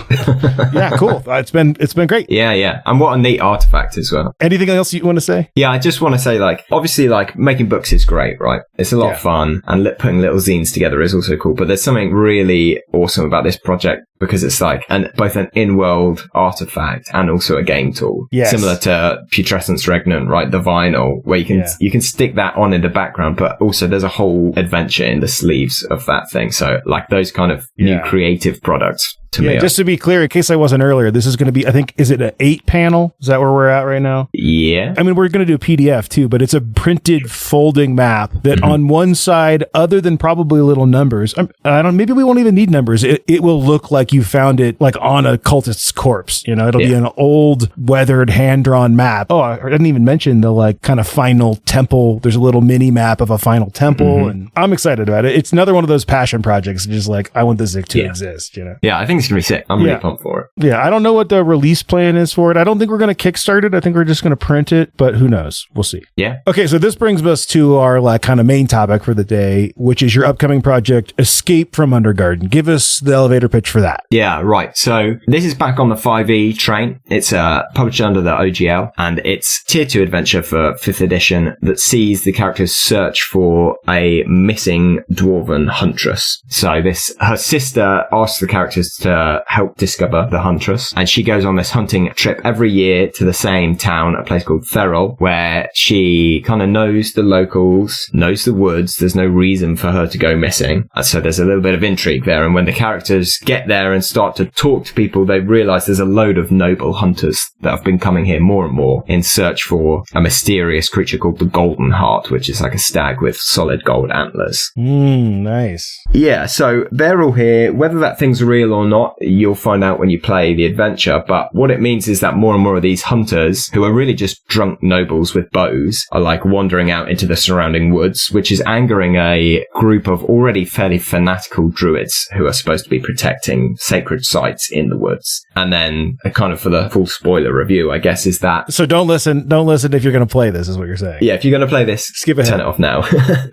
yeah, cool. It's been great. Yeah. And what a neat artifact as well. Anything else you want to say? Yeah, I just want to say, obviously, making books is great, right? It's a lot of fun, and putting little zines together is also cool. But there's something really awesome about this project, because it's both an in-world artifact and also a game tool. Yes. Similar to Putrescence Regnant, right? The vinyl, where you can stick that on in the background, but also there's a whole adventure in the sleeves of that thing. So those kind of new creative products to me. Just to be clear, in case I wasn't earlier, this is going to be, I think, is it an 8 panel? Is that where we're at right now? Yeah. I mean, we're going to do a PDF too, but it's a printed folding map that on one side, other than probably little numbers, maybe we won't even need numbers. It will look like like you found it like on a cultist's corpse. You know, it'll be an old, weathered, hand-drawn map. Oh, I didn't even mention the like kind of final temple. There's a little mini map of a final temple, and I'm excited about it. It's another one of those passion projects. Just like, I want this to exist, you know? Yeah, I think it's going to be sick. I'm really pumped for it. Yeah, I don't know what the release plan is for it. I don't think we're going to Kickstart it. I think we're just going to print it, but who knows? We'll see. Yeah. Okay, so this brings us to our like kind of main topic for the day, which is your upcoming project, Escape from Undergarden. Give us the elevator pitch for that. Yeah, right. So this is back on the 5e train. It's published under the OGL, and it's tier 2 adventure for 5th edition that sees the characters search for a missing dwarven huntress. So her sister asks the characters to help discover the huntress, and she goes on this hunting trip every year to the same town, a place called Ferrol, where she kind of knows the locals, knows the woods. There's no reason for her to go missing. So there's a little bit of intrigue there. And when the characters get there and start to talk to people, they realize there's a load of noble hunters that have been coming here more and more in search for a mysterious creature called the Golden Heart, which is like a stag with solid gold antlers. Nice. Yeah, so they're all here. Whether that thing's real or not, you'll find out when you play the adventure. But what it means is that more and more of these hunters, who are really just drunk nobles with bows, are like wandering out into the surrounding woods, which is angering a group of already fairly fanatical druids who are supposed to be protecting sacred sites in the woods. And then, kind of for the full spoiler review, I guess, is that... So don't listen if you're going to play this, is what you're saying. Yeah, if you're going to play this, skip ahead. Turn it off now.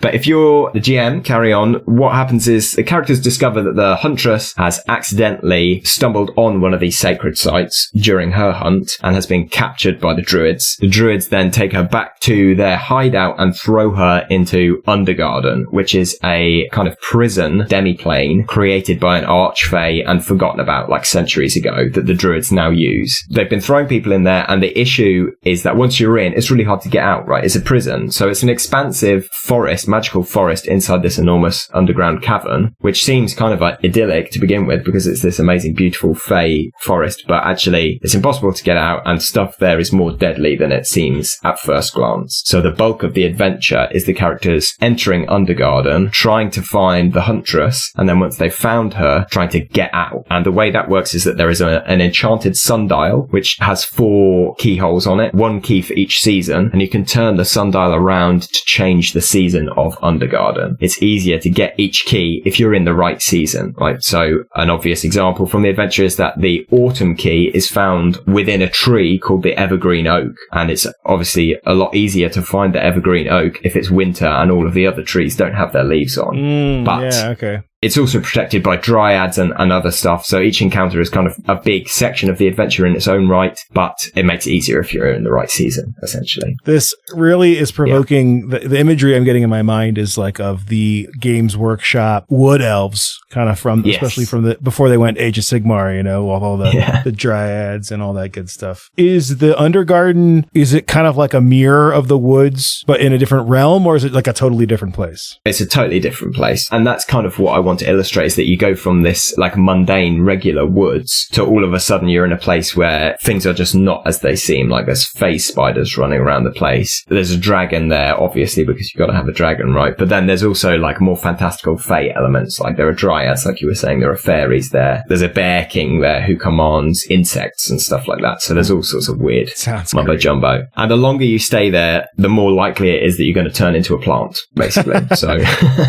But if you're the GM, carry on. What happens is the characters discover that the huntress has accidentally stumbled on one of these sacred sites during her hunt and has been captured by the druids. The druids then take her back to their hideout and throw her into Undergarden, which is a kind of prison demiplane created by an archfey and forgotten about like centuries ago that the druids now use. They've been throwing people in there, and the issue is that once you're in, it's really hard to get out, right? It's a prison. So it's an expansive forest, magical forest inside this enormous underground cavern, which seems kind of like idyllic to begin with because it's this amazing, beautiful fey forest, but actually it's impossible to get out, and stuff there is more deadly than it seems at first glance. So the bulk of the adventure is the characters entering Undergarden, trying to find the huntress, and then once they've found her, trying to get out. And the way that works is that there is an enchanted sundial, which has 4 keyholes on it, 1 key for each season, and you can turn the sundial around to change the season of Undergarden. It's easier to get each key if you're in the right season, right? So an obvious example from the adventure is that the autumn key is found within a tree called the evergreen oak, and it's obviously a lot easier to find the evergreen oak if it's winter and all of the other trees don't have their leaves on. But yeah, okay. It's also protected by dryads and other stuff, so each encounter is kind of a big section of the adventure in its own right, but it makes it easier if you're in the right season, essentially. This really is provoking, the imagery I'm getting in my mind is like of the Games Workshop wood elves, kind of from, especially from before they went Age of Sigmar, you know, all the dryads and all that good stuff. Is the Undergarden, is it kind of like a mirror of the woods, but in a different realm, or is it like a totally different place? It's a totally different place, and that's kind of what I want to illustrate, is that you go from this like mundane regular woods to all of a sudden you're in a place where things are just not as they seem. Like there's phase spiders running around the place, there's a dragon there obviously because you've got to have a dragon, right? But then there's also like more fantastical fey elements, like there are dryads, like you were saying, there are fairies there's a bear king there who commands insects and stuff like that. So there's all sorts of weird mumbo jumbo, and the longer you stay there, the more likely it is that you're going to turn into a plant, basically. So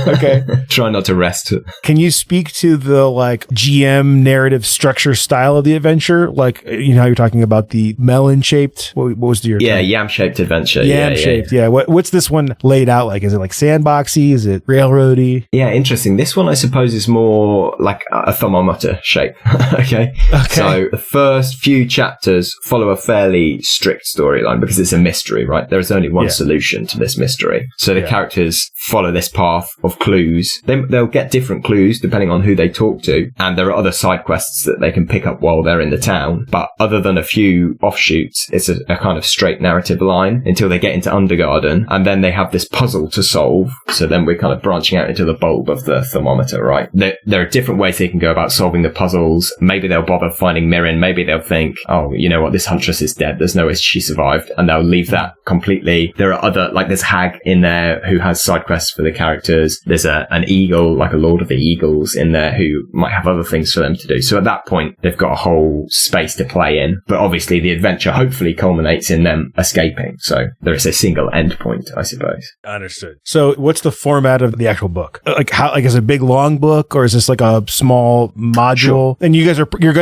okay. Try not to rest. Can you speak to the like GM narrative structure style of the adventure? Like, you know how you're talking about the melon shaped, what was your term? Yam shaped adventure. Yam shaped. Yeah. What's this one laid out like? Is it like sandboxy? Is it railroady? Yeah, interesting. This one I suppose is more like a thermometer shape. Okay. So the first few chapters follow a fairly strict storyline because it's a mystery, right? There is only one solution to this mystery. So the characters follow this path of clues. They'll get different clues depending on who they talk to, and there are other side quests that they can pick up while they're in the town, but other than a few offshoots, it's a kind of straight narrative line until they get into Undergarden, and then they have this puzzle to solve. So then we're kind of branching out into the bulb of the thermometer, right? there are different ways they can go about solving the puzzles. Maybe they'll bother finding Mirren. Maybe they'll think, oh, you know what, this huntress is dead. There's no way she survived. And they'll leave that completely. There are other, like there's Hag in there who has side quests for the characters. There's an eagle, like a Lord of the Eagles in there who might have other things for them to do. So at that point, they've got a whole space to play in. But obviously the adventure hopefully culminates in them escaping. So there is a single end point, I suppose. Understood. So what's the format of the actual book? Like how, like is it a big long book or is this like a small module? Sure. And you guys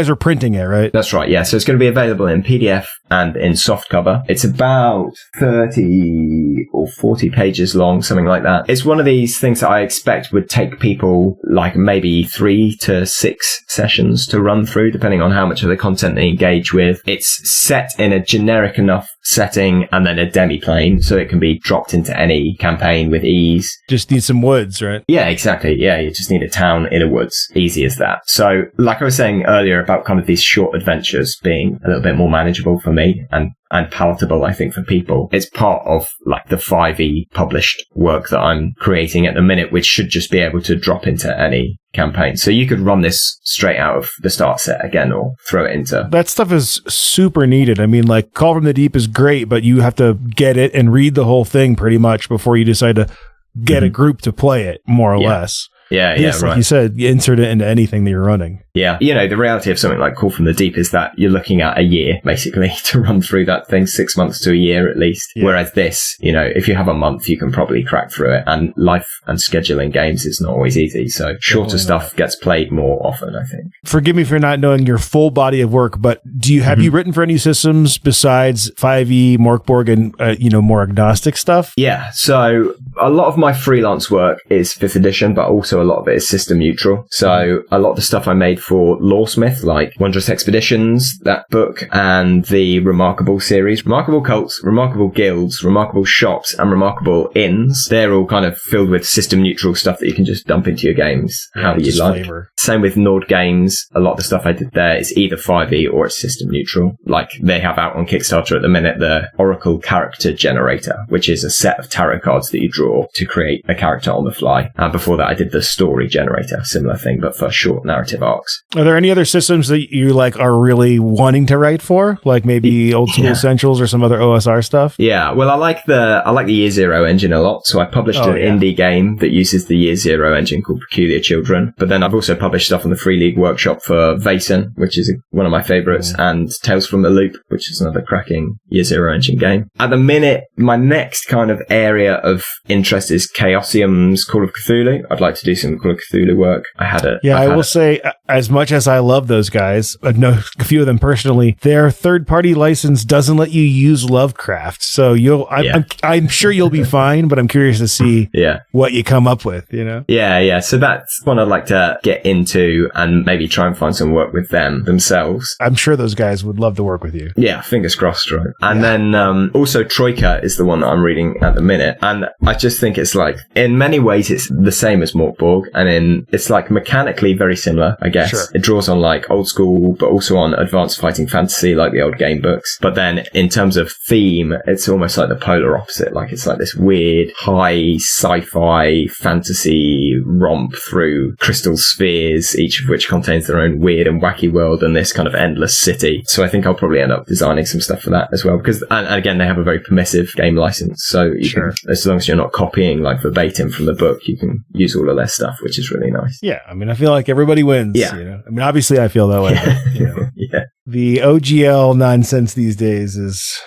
are printing it, right? That's right. Yeah. So it's going to be available in PDF and in softcover. It's about 30 or 40 pages long, something like that. It's one of these things that I expect would take people like maybe 3 to 6 sessions to run through, depending on how much of the content they engage with. It's set in a generic enough setting and then a demi-plane, so it can be dropped into any campaign with ease. Just need some woods, right? Yeah, exactly. Yeah, you just need a town in a woods. Easy as that. So, like I was saying earlier about kind of these short adventures being a little bit more manageable for me and palatable, I think, for people. It's part of like the 5e published work that I'm creating at the minute, which should just be able to drop into any campaign. So you could run this straight out of the start set again or throw it into. That stuff is super needed. I mean, like Call from the Deep is great, but you have to get it and read the whole thing pretty much before you decide to get a group to play it, more or less. Yeah, yes, right. Like you said, you insert it into anything that you're running. Yeah. You know, the reality of something like Call from the Deep is that you're looking at a year, basically, to run through that thing, 6 months to a year at least. Yeah. Whereas this, you know, if you have a month, you can probably crack through it. And life and scheduling games is not always easy. So shorter stuff gets played more often, I think. Forgive me for not knowing your full body of work, but do you have you written for any systems besides 5e, Mörk, Borg, and, more agnostic stuff? Yeah. So a lot of my freelance work is 5th edition, but also a lot of it is system neutral. So a lot of the stuff I made for Lawsmith, like Wondrous Expeditions, that book, and the Remarkable series, Remarkable Cults, Remarkable Guilds, Remarkable Shops, and Remarkable Inns, they're all kind of filled with system neutral stuff that you can just dump into your games however you like. Flavor. Same with Nord Games. A lot of the stuff I did there is either 5e or it's system neutral. Like they have out on Kickstarter at the minute the Oracle Character Generator, which is a set of tarot cards that you draw to create a character on the fly. And before that I did the Story Generator, similar thing, but for short narrative arcs. Are there any other systems that you like are really wanting to write for? Like maybe Old School Essentials or some other OSR stuff? Yeah, well I like the Year Zero engine a lot. So I published an indie game that uses the Year Zero engine called Peculiar Children. But then I've also published stuff on the Free League Workshop for Vaesen, which is one of my favorites, and Tales from the Loop, which is another cracking Year Zero engine game. At the minute, my next kind of area of interest is Chaosium's Call of Cthulhu. I'd like to do some Call of Cthulhu work. I will say, as much as I love those guys, I know a few of them personally, their third-party license doesn't let you use Lovecraft. So I'm sure you'll be fine, but I'm curious to see what you come up with, you know? Yeah. So that's one I'd like to get into and maybe try and find some work with them themselves. I'm sure those guys would love to work with you. Yeah, fingers crossed, right? And then also Troika is the one that I'm reading at the minute. And I just think it's like, in many ways, it's the same as Mörk Borg. And it's like mechanically very similar, I guess. Sure. It draws on like old school, but also on advanced fighting fantasy, like the old game books. But then in terms of theme, it's almost like the polar opposite. Like it's like this weird high sci-fi fantasy romp through crystal spheres, each of which contains their own weird and wacky world and this kind of endless city. So I think I'll probably end up designing some stuff for that as well. Because, and again, they have a very permissive game license. So you can, as long as you're not copying like verbatim from the book, you can use all of their stuff, which is really nice. Yeah. I mean, I feel like everybody wins. Yeah. You know? I mean, obviously I feel that way. But, you know, the OGL nonsense these days is...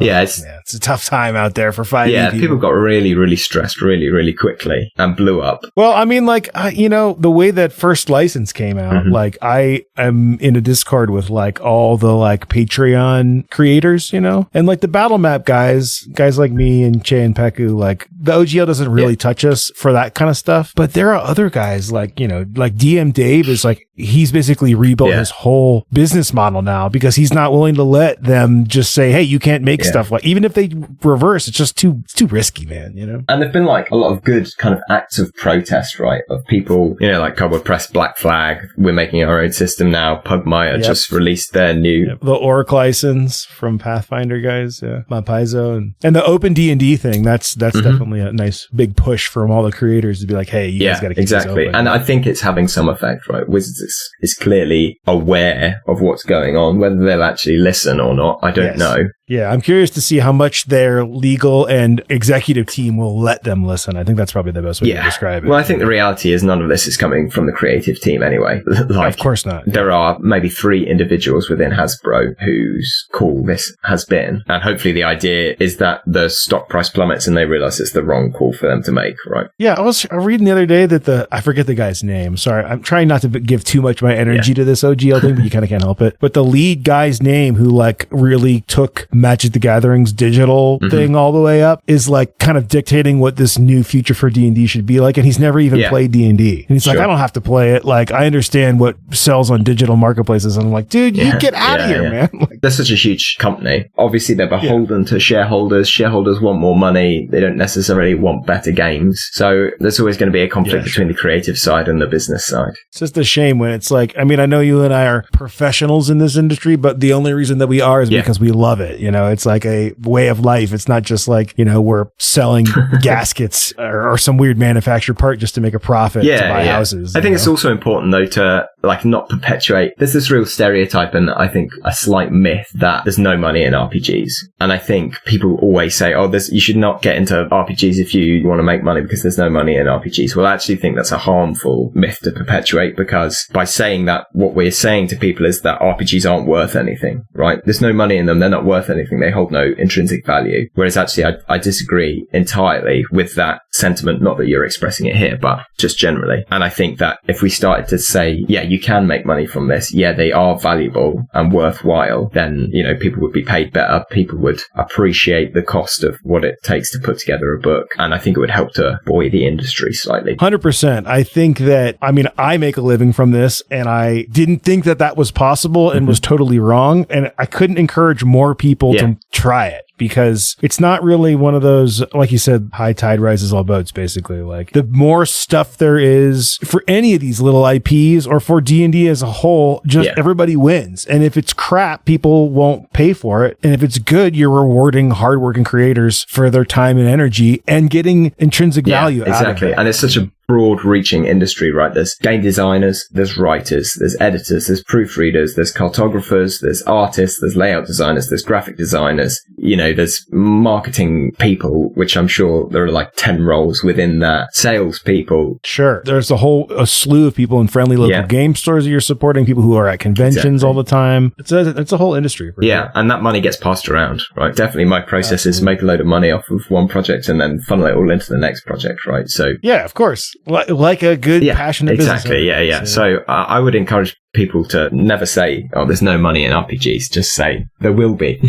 it's a tough time out there for 5e. Yeah, people got really, really stressed really, really quickly and blew up. Well, I mean, like, the way that First License came out, like, I am in a Discord with, like, all the, like, Patreon creators, you know? And, like, the battle map guys like me and Che and Peku, like, the OGL doesn't really touch us for that kind of stuff. But there are other guys, like, like DM Dave is, like, he's basically rebuilt his whole business model now because he's not willing to let them just say, hey, you can't make stuff like, even if they reverse, it's just too risky, man, you know? And there've been like a lot of good kind of acts of protest, right? Of people, you know, like Cobalt Press, Black Flag, we're making our own system now. Pugmire just released their new... The Orc license from Pathfinder guys, Mapaizo. And the open D&D thing, that's definitely a nice big push from all the creators to be like, hey, you guys got to keep this open. And I think it's having some effect, right? Wizards is clearly aware of what's going on. Whether they'll actually listen or not, I don't know. Yeah, I'm curious to see how much their legal and executive team will let them listen. I think that's probably the best way to describe it. Well, I think the reality is none of this is coming from the creative team anyway. Of course not. There are maybe 3 individuals within Hasbro whose call this has been. And hopefully the idea is that the stock price plummets and they realize it's the wrong call for them to make, right? Yeah, I was reading the other day that I forget the guy's name. Sorry, I'm trying not to give too much of my energy to this OGL thing, but you kind of can't help it. But the lead guy's name who like really took Magic the Gathering's digital thing all the way up is like kind of dictating what this new future for D&D should be like. And he's never even played D&D. And he's like, I don't have to play it. Like, I understand what sells on digital marketplaces. And I'm like, dude, you get out of here, man. Like, they're such a huge company. Obviously, they're beholden to shareholders. Shareholders want more money. They don't necessarily want better games. So there's always going to be a conflict between the creative side and the business side. It's just a shame when it's like, I mean, I know you and I are professionals in this industry, but the only reason that we are is because we love it. You know, it's like a way of life. It's not just like, you know, we're selling gaskets or some weird manufactured part just to make a profit to buy houses. I think it's also important though to like not perpetuate. There's this real stereotype and I think a slight myth that there's no money in RPGs. And I think people always say, oh, you should not get into RPGs if you want to make money because there's no money in RPGs. Well, I actually think that's a harmful myth to perpetuate because by saying that, what we're saying to people is that RPGs aren't worth anything, right? There's no money in them. They're not worth anything. They hold no intrinsic value. Whereas actually, I disagree entirely with that sentiment. Not that you're expressing it here, but just generally. And I think that if we started to say, yeah, you can make money from this. Yeah, they are valuable and worthwhile. Then, you know, people would be paid better. People would appreciate the cost of what it takes to put together a book. And I think it would help to buoy the industry slightly. 100%. I think that, I mean, I make a living from this and I didn't think that that was possible and was totally wrong. And I couldn't encourage more people to try it. Because it's not really one of those, like you said, high tide rises all boats, basically. Like, the more stuff there is for any of these little IPs or for D&D as a whole, just everybody wins. And if it's crap, people won't pay for it. And if it's good, you're rewarding hardworking creators for their time and energy and getting intrinsic value out of it. And it's such a broad-reaching industry, right? There's game designers, there's writers, there's editors, there's proofreaders, there's cartographers, there's artists, there's layout designers, there's graphic designers, you know, there's marketing people, which I'm sure there are like 10 roles within that, sales people. Sure. There's a slew of people in friendly local game stores that you're supporting, people who are at conventions all the time. It's a whole industry. Sure. And that money gets passed around, right? Definitely my process is make a load of money off of one project and then funnel it all into the next project, right? So yeah, of course. Like a good, passionate business. Exactly, So I would encourage people to never say, oh, there's no money in RPGs. Just say, there will be.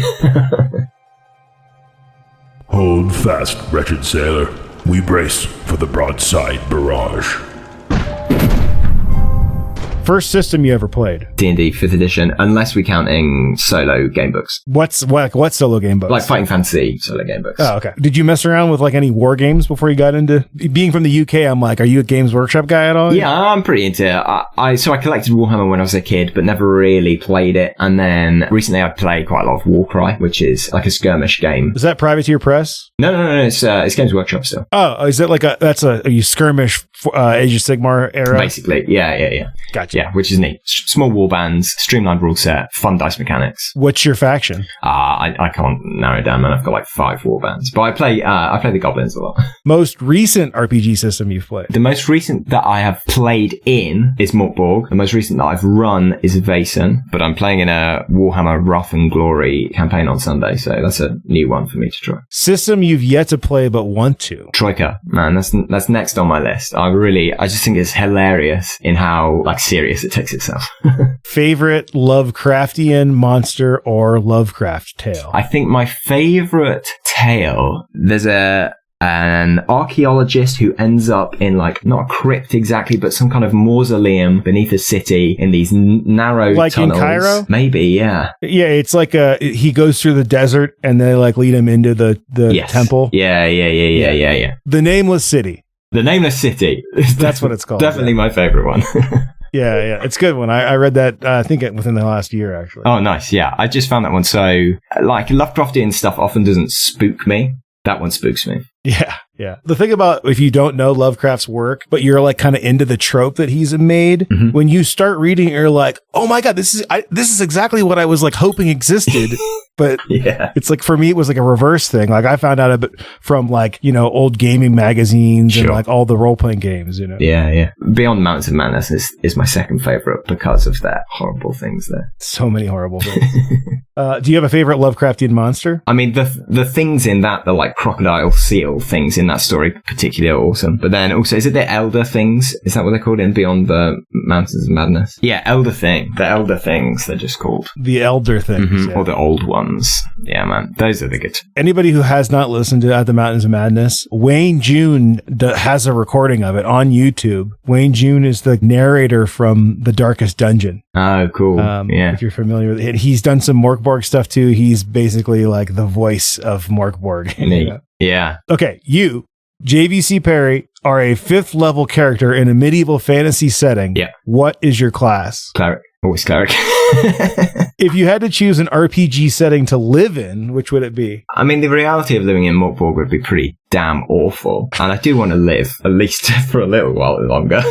Hold fast, wretched sailor. We brace for the broadside barrage. First system you ever played? D&D 5th edition, unless we're counting solo game books. What solo game books? Like Fighting Fantasy solo game books. Oh, okay. Did you mess around with like any war games before you got into being from the UK? I'm like, are you a Games Workshop guy at all? Yeah, I'm pretty into it. So I collected Warhammer when I was a kid, but never really played it. And then recently I played quite a lot of Warcry, which is like a skirmish game. Is that Privateer Press? No. It's Games Workshop still. Oh, is it like a skirmish Age of Sigmar era? Basically, yeah. Gotcha. Yeah, which is neat. Small war bands, streamlined rule set, fun dice mechanics. What's your faction? I can't narrow it down, man. I've got like 5 war bands, but I play the goblins a lot. Most recent RPG system you've played? The most recent that I have played in is Borg. The most recent that I've run is Vaesen, but I'm playing in a Warhammer Wrath and Glory campaign on Sunday, so that's a new one for me to try. System you've yet to play but want to? Troika, man, that's next on my list. I just think it's hilarious in how like serious it takes itself. Favorite Lovecraftian monster or Lovecraft tale? I think my favorite tale, there's a an archaeologist who ends up in like, not a crypt exactly, but some kind of mausoleum beneath a city in these narrow like tunnels. In Cairo? Maybe, yeah. Yeah, it's like he goes through the desert and they like lead him into the temple. Yeah. The Nameless City. The Nameless City. That's what it's called. Definitely my favorite one. Yeah. It's a good one. I read that, I think within the last year, actually. Oh, nice. Yeah. I just found that one so, like, Lovecraftian stuff often doesn't spook me. That one spooks me. Yeah. The thing about if you don't know Lovecraft's work, but you're like kind of into the trope that he's made, when you start reading, you're like, oh my God, this is exactly what I was like hoping existed. But it's like, for me, it was like a reverse thing. Like I found out a bit from like, old gaming magazines and like all the role-playing games, Yeah. Beyond Mountains of Madness is my second favorite because of that horrible things there. So many horrible things. Do you have a favorite Lovecraftian monster? I mean, the things in that, the like crocodile seal things in that story particularly are awesome. But then also, is it the elder things? Is that what they're called in Beyond the Mountains of Madness? Yeah, elder thing. The elder things, they're just called. The elder things. Or the old ones. Yeah, man. Those are the good. Anybody who has not listened to At the Mountains of Madness, Wayne June has a recording of it on YouTube. Wayne June is the narrator from The Darkest Dungeon. Oh, cool. Yeah. If you're familiar with it. He's done some Mörk Borg stuff too. He's basically like the voice of Mörk Borg. Yeah. Okay, you, JVC Parry, are a 5th level character in a medieval fantasy setting. Yeah. What is your class? Cleric. Always cleric. If you had to choose an RPG setting to live in, which would it be? I mean, the reality of living in Mörk Borg would be pretty damn awful. And I do want to live, at least for a little while longer.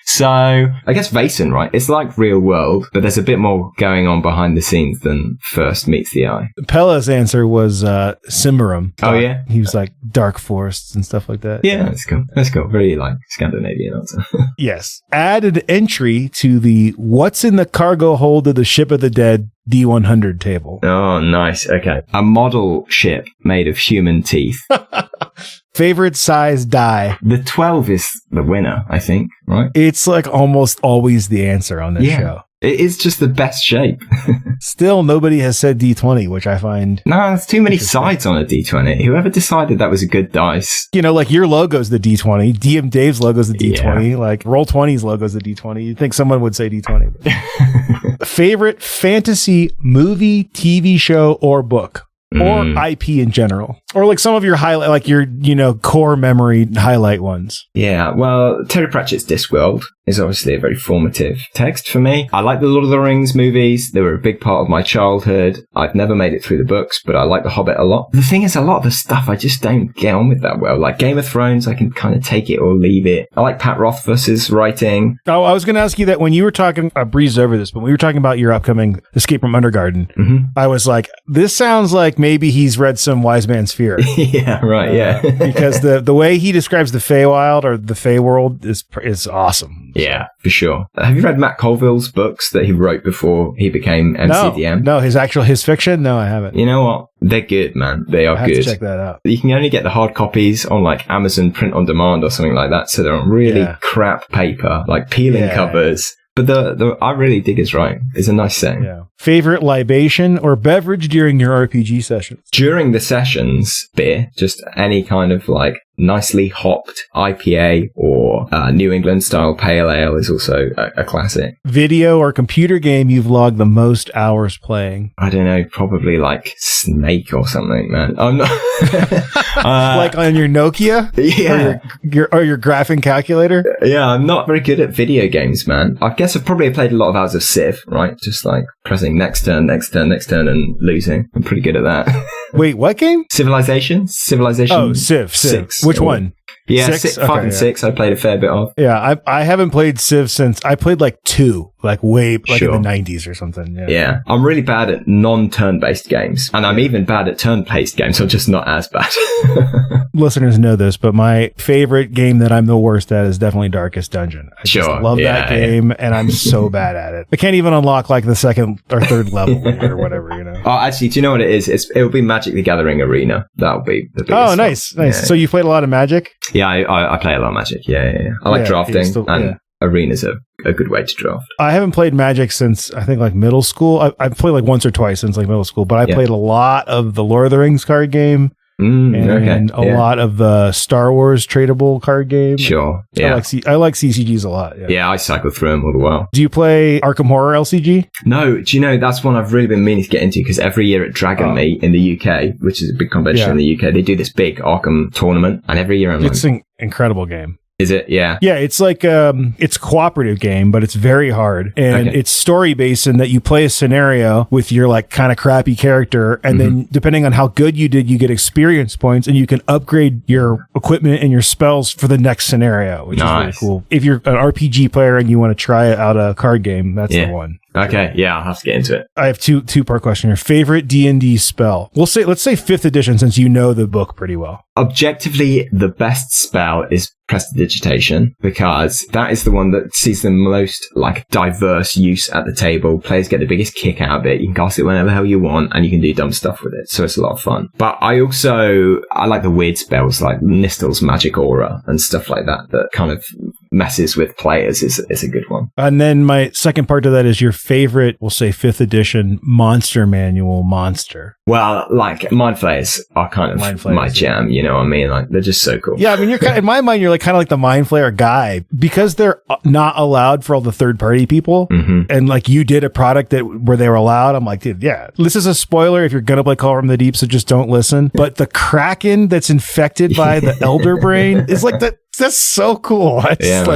So, I guess Vaesen, right? It's like real world, but there's a bit more going on behind the scenes than first meets the eye. Pella's answer was Cimmeram. Oh, yeah? He was like dark forests and stuff like that. Yeah, that's cool. That's cool. Very like Scandinavian also. Yes. Add an entry to the What's in the Cargo Hold of the Ship of the Dead D100 table. Oh, nice. Okay. A model ship made of human teeth. Favorite size die? The 12 is the winner, I think, right? It's like almost always the answer on this show. It is just the best shape. Still, nobody has said D20, which I find... No, there's too many sides on a D20. Whoever decided that was a good dice. Like your logo's the D20. DM Dave's logo's the D20. Yeah. Like Roll20's logo's the D20. You'd think someone would say D20. Favorite fantasy movie, TV show, or book? Or IP in general. Or like some of your highlight, like your, core memory highlight ones. Yeah, well, Terry Pratchett's Discworld is obviously a very formative text for me. I like the Lord of the Rings movies. They were a big part of my childhood. I've never made it through the books, but I like The Hobbit a lot. The thing is, a lot of the stuff I just don't get on with that well. Like Game of Thrones, I can kind of take it or leave it. I like Pat Rothfuss's writing. Oh, I was going to ask you that when you were talking, I breezed over this, but when we were talking about your upcoming Escape from Undergarden, I was like, this sounds like maybe he's read some Wise Man's Fear. Yeah, right, yeah. Because the way he describes the Feywild or the Feyworld is awesome. Yeah, for sure. Have you read Matt Colville's books that he wrote before he became MCDM? No, his fiction? No, I haven't. You know what? They're good, man. They are I have good. To check that out. You can only get the hard copies on like Amazon Print on Demand or something like that. So they're on really crap paper, like peeling covers. But I really dig his writing. It's a nice setting. Yeah. Favorite libation or beverage during your RPG sessions? During the sessions, beer. Just any kind of like nicely hopped IPA or New England style pale ale is also a classic. Video or computer game you've logged the most hours playing? I don't know, probably like Snake or something, man. I'm not like on your Nokia? Yeah. Or your graphing calculator? Yeah, I'm not very good at video games, man. I guess I've probably played a lot of hours of Civ, right? Just like pressing next turn and losing. I'm pretty good at that. Wait, what game? Civilization. Oh, Civ. 6. Which one? Yeah, 5 and 6 I played a fair bit of. Yeah, I haven't played Civ since I played like 2, like way like in the 90s or something. Yeah. I'm really bad at non-turn-based games, and I'm even bad at turn-based games, so I'm just not as bad. Listeners know this, but my favorite game that I'm the worst at is definitely Darkest Dungeon. I just love that game, and I'm so bad at it. I can't even unlock like the second or third level or whatever, Oh, actually, do you know what it is? It'll be Magic the Gathering Arena. That'll be the biggest. Oh, nice. Yeah. So you played a lot of Magic? Yeah, I play a lot of Magic. Yeah. I like drafting, and Arena's a good way to draft. I haven't played Magic since I think like middle school. I've played like once or twice since like middle school, but I played a lot of the Lord of the Rings card game. and a lot of the Star Wars tradable card game. Sure. Yeah. I like CCGs a lot. Yeah, I cycle through them all the while. Do you play Arkham Horror LCG? No. Do you know, that's one I've really been meaning to get into, because every year at Dragon Meet in the UK, which is a big convention in the UK, they do this big Arkham tournament, and every year it's an incredible game. Is it? Yeah. Yeah, it's like it's a cooperative game, but it's very hard. And it's story based in that you play a scenario with your like kind of crappy character, and then depending on how good you did, you get experience points, and you can upgrade your equipment and your spells for the next scenario, which is really cool. If you're an RPG player and you want to try out a card game, that's the one. Okay, yeah, I'll have to get into it. I have two-part question here. Favorite D&D spell? Let's say 5th edition, since you know the book pretty well. Objectively, the best spell is Prestidigitation, because that is the one that sees the most like diverse use at the table. Players get the biggest kick out of it. You can cast it whenever the hell you want, and you can do dumb stuff with it. So it's a lot of fun. But I like the weird spells like Nistel's Magic Aura and stuff like that kind of messes with players is a good one. And then my second part to that is your favorite, we'll say 5th edition monster manual monster. Well, like Mind Flayers are kind of my jam, you know what I mean? Like they're just so cool. Yeah, I mean, you're in my mind, you're like kind of like the Mind Flayer guy, because they're not allowed for all the third party people. And like you did a product where they were allowed. I'm like, dude, yeah, this is a spoiler if you're going to play Call from the Deep, so just don't listen. But the Kraken that's infected by the Elder Brain is like that's so cool. It's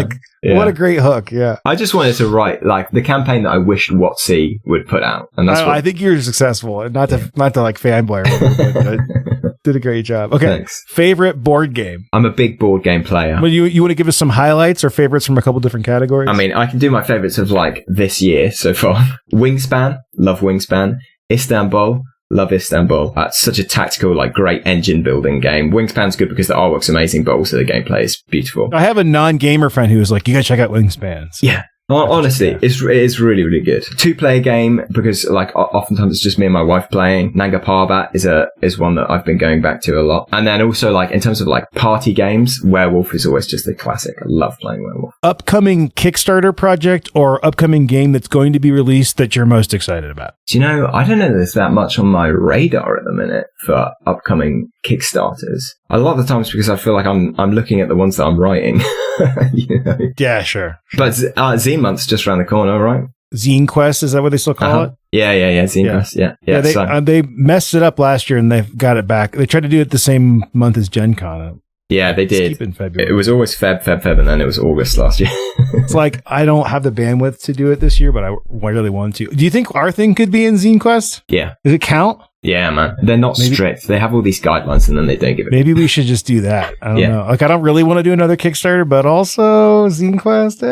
what a great hook. Yeah. I just wanted to write like the campaign that I wished WotC would put out. And that's I think you're successful. Not to like fanboy or whatever, but did a great job. Okay. Thanks. Favorite board game? I'm a big board game player. Well, you want to give us some highlights or favorites from a couple different categories? I mean, I can do my favorites of like this year so far. Wingspan. Love Wingspan. Istanbul. Love Istanbul. It's such a tactical, like, great engine building game. Wingspan's good because the artwork's amazing, but also the gameplay is beautiful. I have a non-gamer friend who was like, you gotta check out Wingspan. Yeah. Honestly, it is really, really good. 2-player game, because like oftentimes it's just me and my wife playing. Nanga Parbat is one that I've been going back to a lot. And then also like in terms of like party games, Werewolf is always just a classic. I love playing Werewolf. Upcoming Kickstarter project or upcoming game that's going to be released that you're most excited about? Do you know, I don't know there's that much on my radar at the minute for upcoming Kickstarters. A lot of the times because I feel like I'm looking at the ones that I'm writing. You know? Yeah, sure. But Zine Month's just around the corner, right? Zine Quest, is that what they still call it? Yeah, Zine Quest, yeah. They messed it up last year and they've got it back. They tried to do it the same month as Gen Con. Yeah, they did. Keep in February. It was always Feb, and then it was August last year. It's like, I don't have the bandwidth to do it this year, but I really want to. Do you think our thing could be in Zine Quest? Yeah. Does it count? Yeah, man. They're not strict. They have all these guidelines and then they don't give it. Maybe we should just do that. I don't know. Like, I don't really want to do another Kickstarter, but also Zine Quest.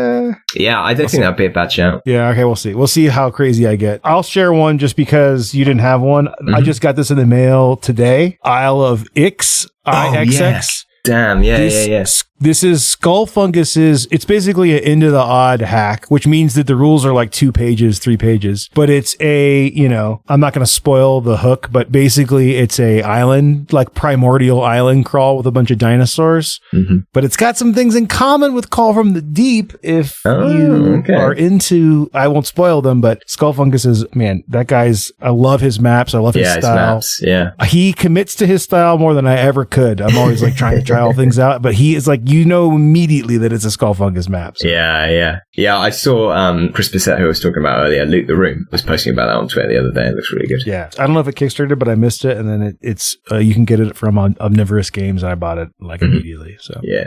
Yeah, I don't think that'd be a bad shout. Yeah, okay, we'll see. We'll see how crazy I get. I'll share one just because you didn't have one. I just got this in the mail today. Isle of Ix, IXX. Damn, yeah. This is Skull Fungus's, it's basically an Into the Odd hack, which means that the rules are like 2 pages, 3 pages. But it's I'm not going to spoil the hook, but basically it's a island, like primordial island crawl with a bunch of dinosaurs. But it's got some things in common with Call from the Deep if you are into, I won't spoil them, but Skull Fungus is, man, that guy's, I love his maps. I love his style. He commits to his style more than I ever could. I'm always like trying to try all things out, but he is like, you know immediately that it's a Skull Fungus map. So. Yeah. I saw Chris Bissett, who I was talking about earlier, Loot the Room, was posting about that on Twitter the other day. It looks really good. Yeah. I don't know if it Kickstarted, but I missed it. And then it's you can get it from Omnivorous Games. And I bought it like immediately. So yeah.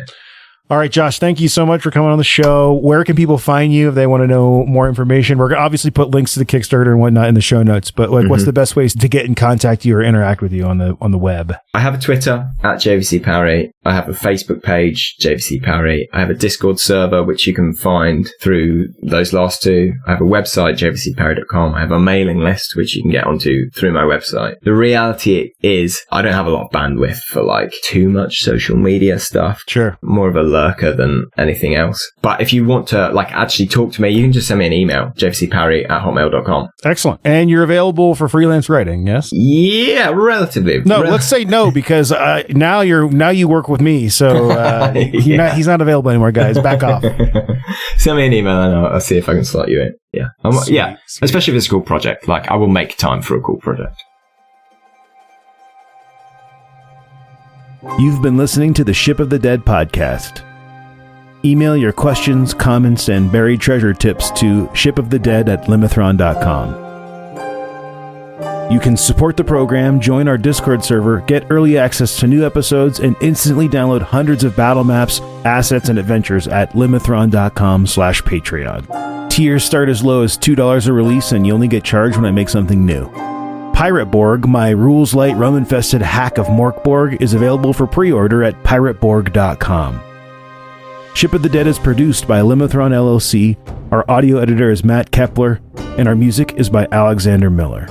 All right, Josh, thank you so much for coming on the show. Where can people find you if they want to know more information? We're going to obviously put links to the Kickstarter and whatnot in the show notes, but like, what's the best ways to get in contact you or interact with you on the web? I have a Twitter at JVC Parry. I have a Facebook page, JVC Parry. I have a Discord server, which you can find through those last two. I have a website, jvcparry.com. I have a mailing list, which you can get onto through my website. The reality is I don't have a lot of bandwidth for like too much social media stuff. Sure. More of a lurker than anything else. But if you want to like actually talk to me, you can just send me an email, jvcparry@hotmail.com. Excellent. And you're available for freelance writing, yes? Yeah, relatively. No, let's say no, because now you work with me, so he's not available anymore, guys. Back off. Send me an email and I'll see if I can slot you in. Yeah. Sweet. Especially if it's a cool project. Like, I will make time for a cool project. You've been listening to the Ship of the Dead podcast. Email your questions, comments, and buried treasure tips to shipofthedead@limithron.com. You can support the program, join our Discord server, get early access to new episodes, and instantly download hundreds of battle maps, assets, and adventures at limithron.com/Patreon. Tiers start as low as $2 a release, and you only get charged when I make something new. Pirate Borg, my rules-light, rum-infested hack of Mörk Borg, is available for pre-order at pirateborg.com. Ship of the Dead is produced by Limithron LLC, our audio editor is Matt Kepler, and our music is by Alexander Miller.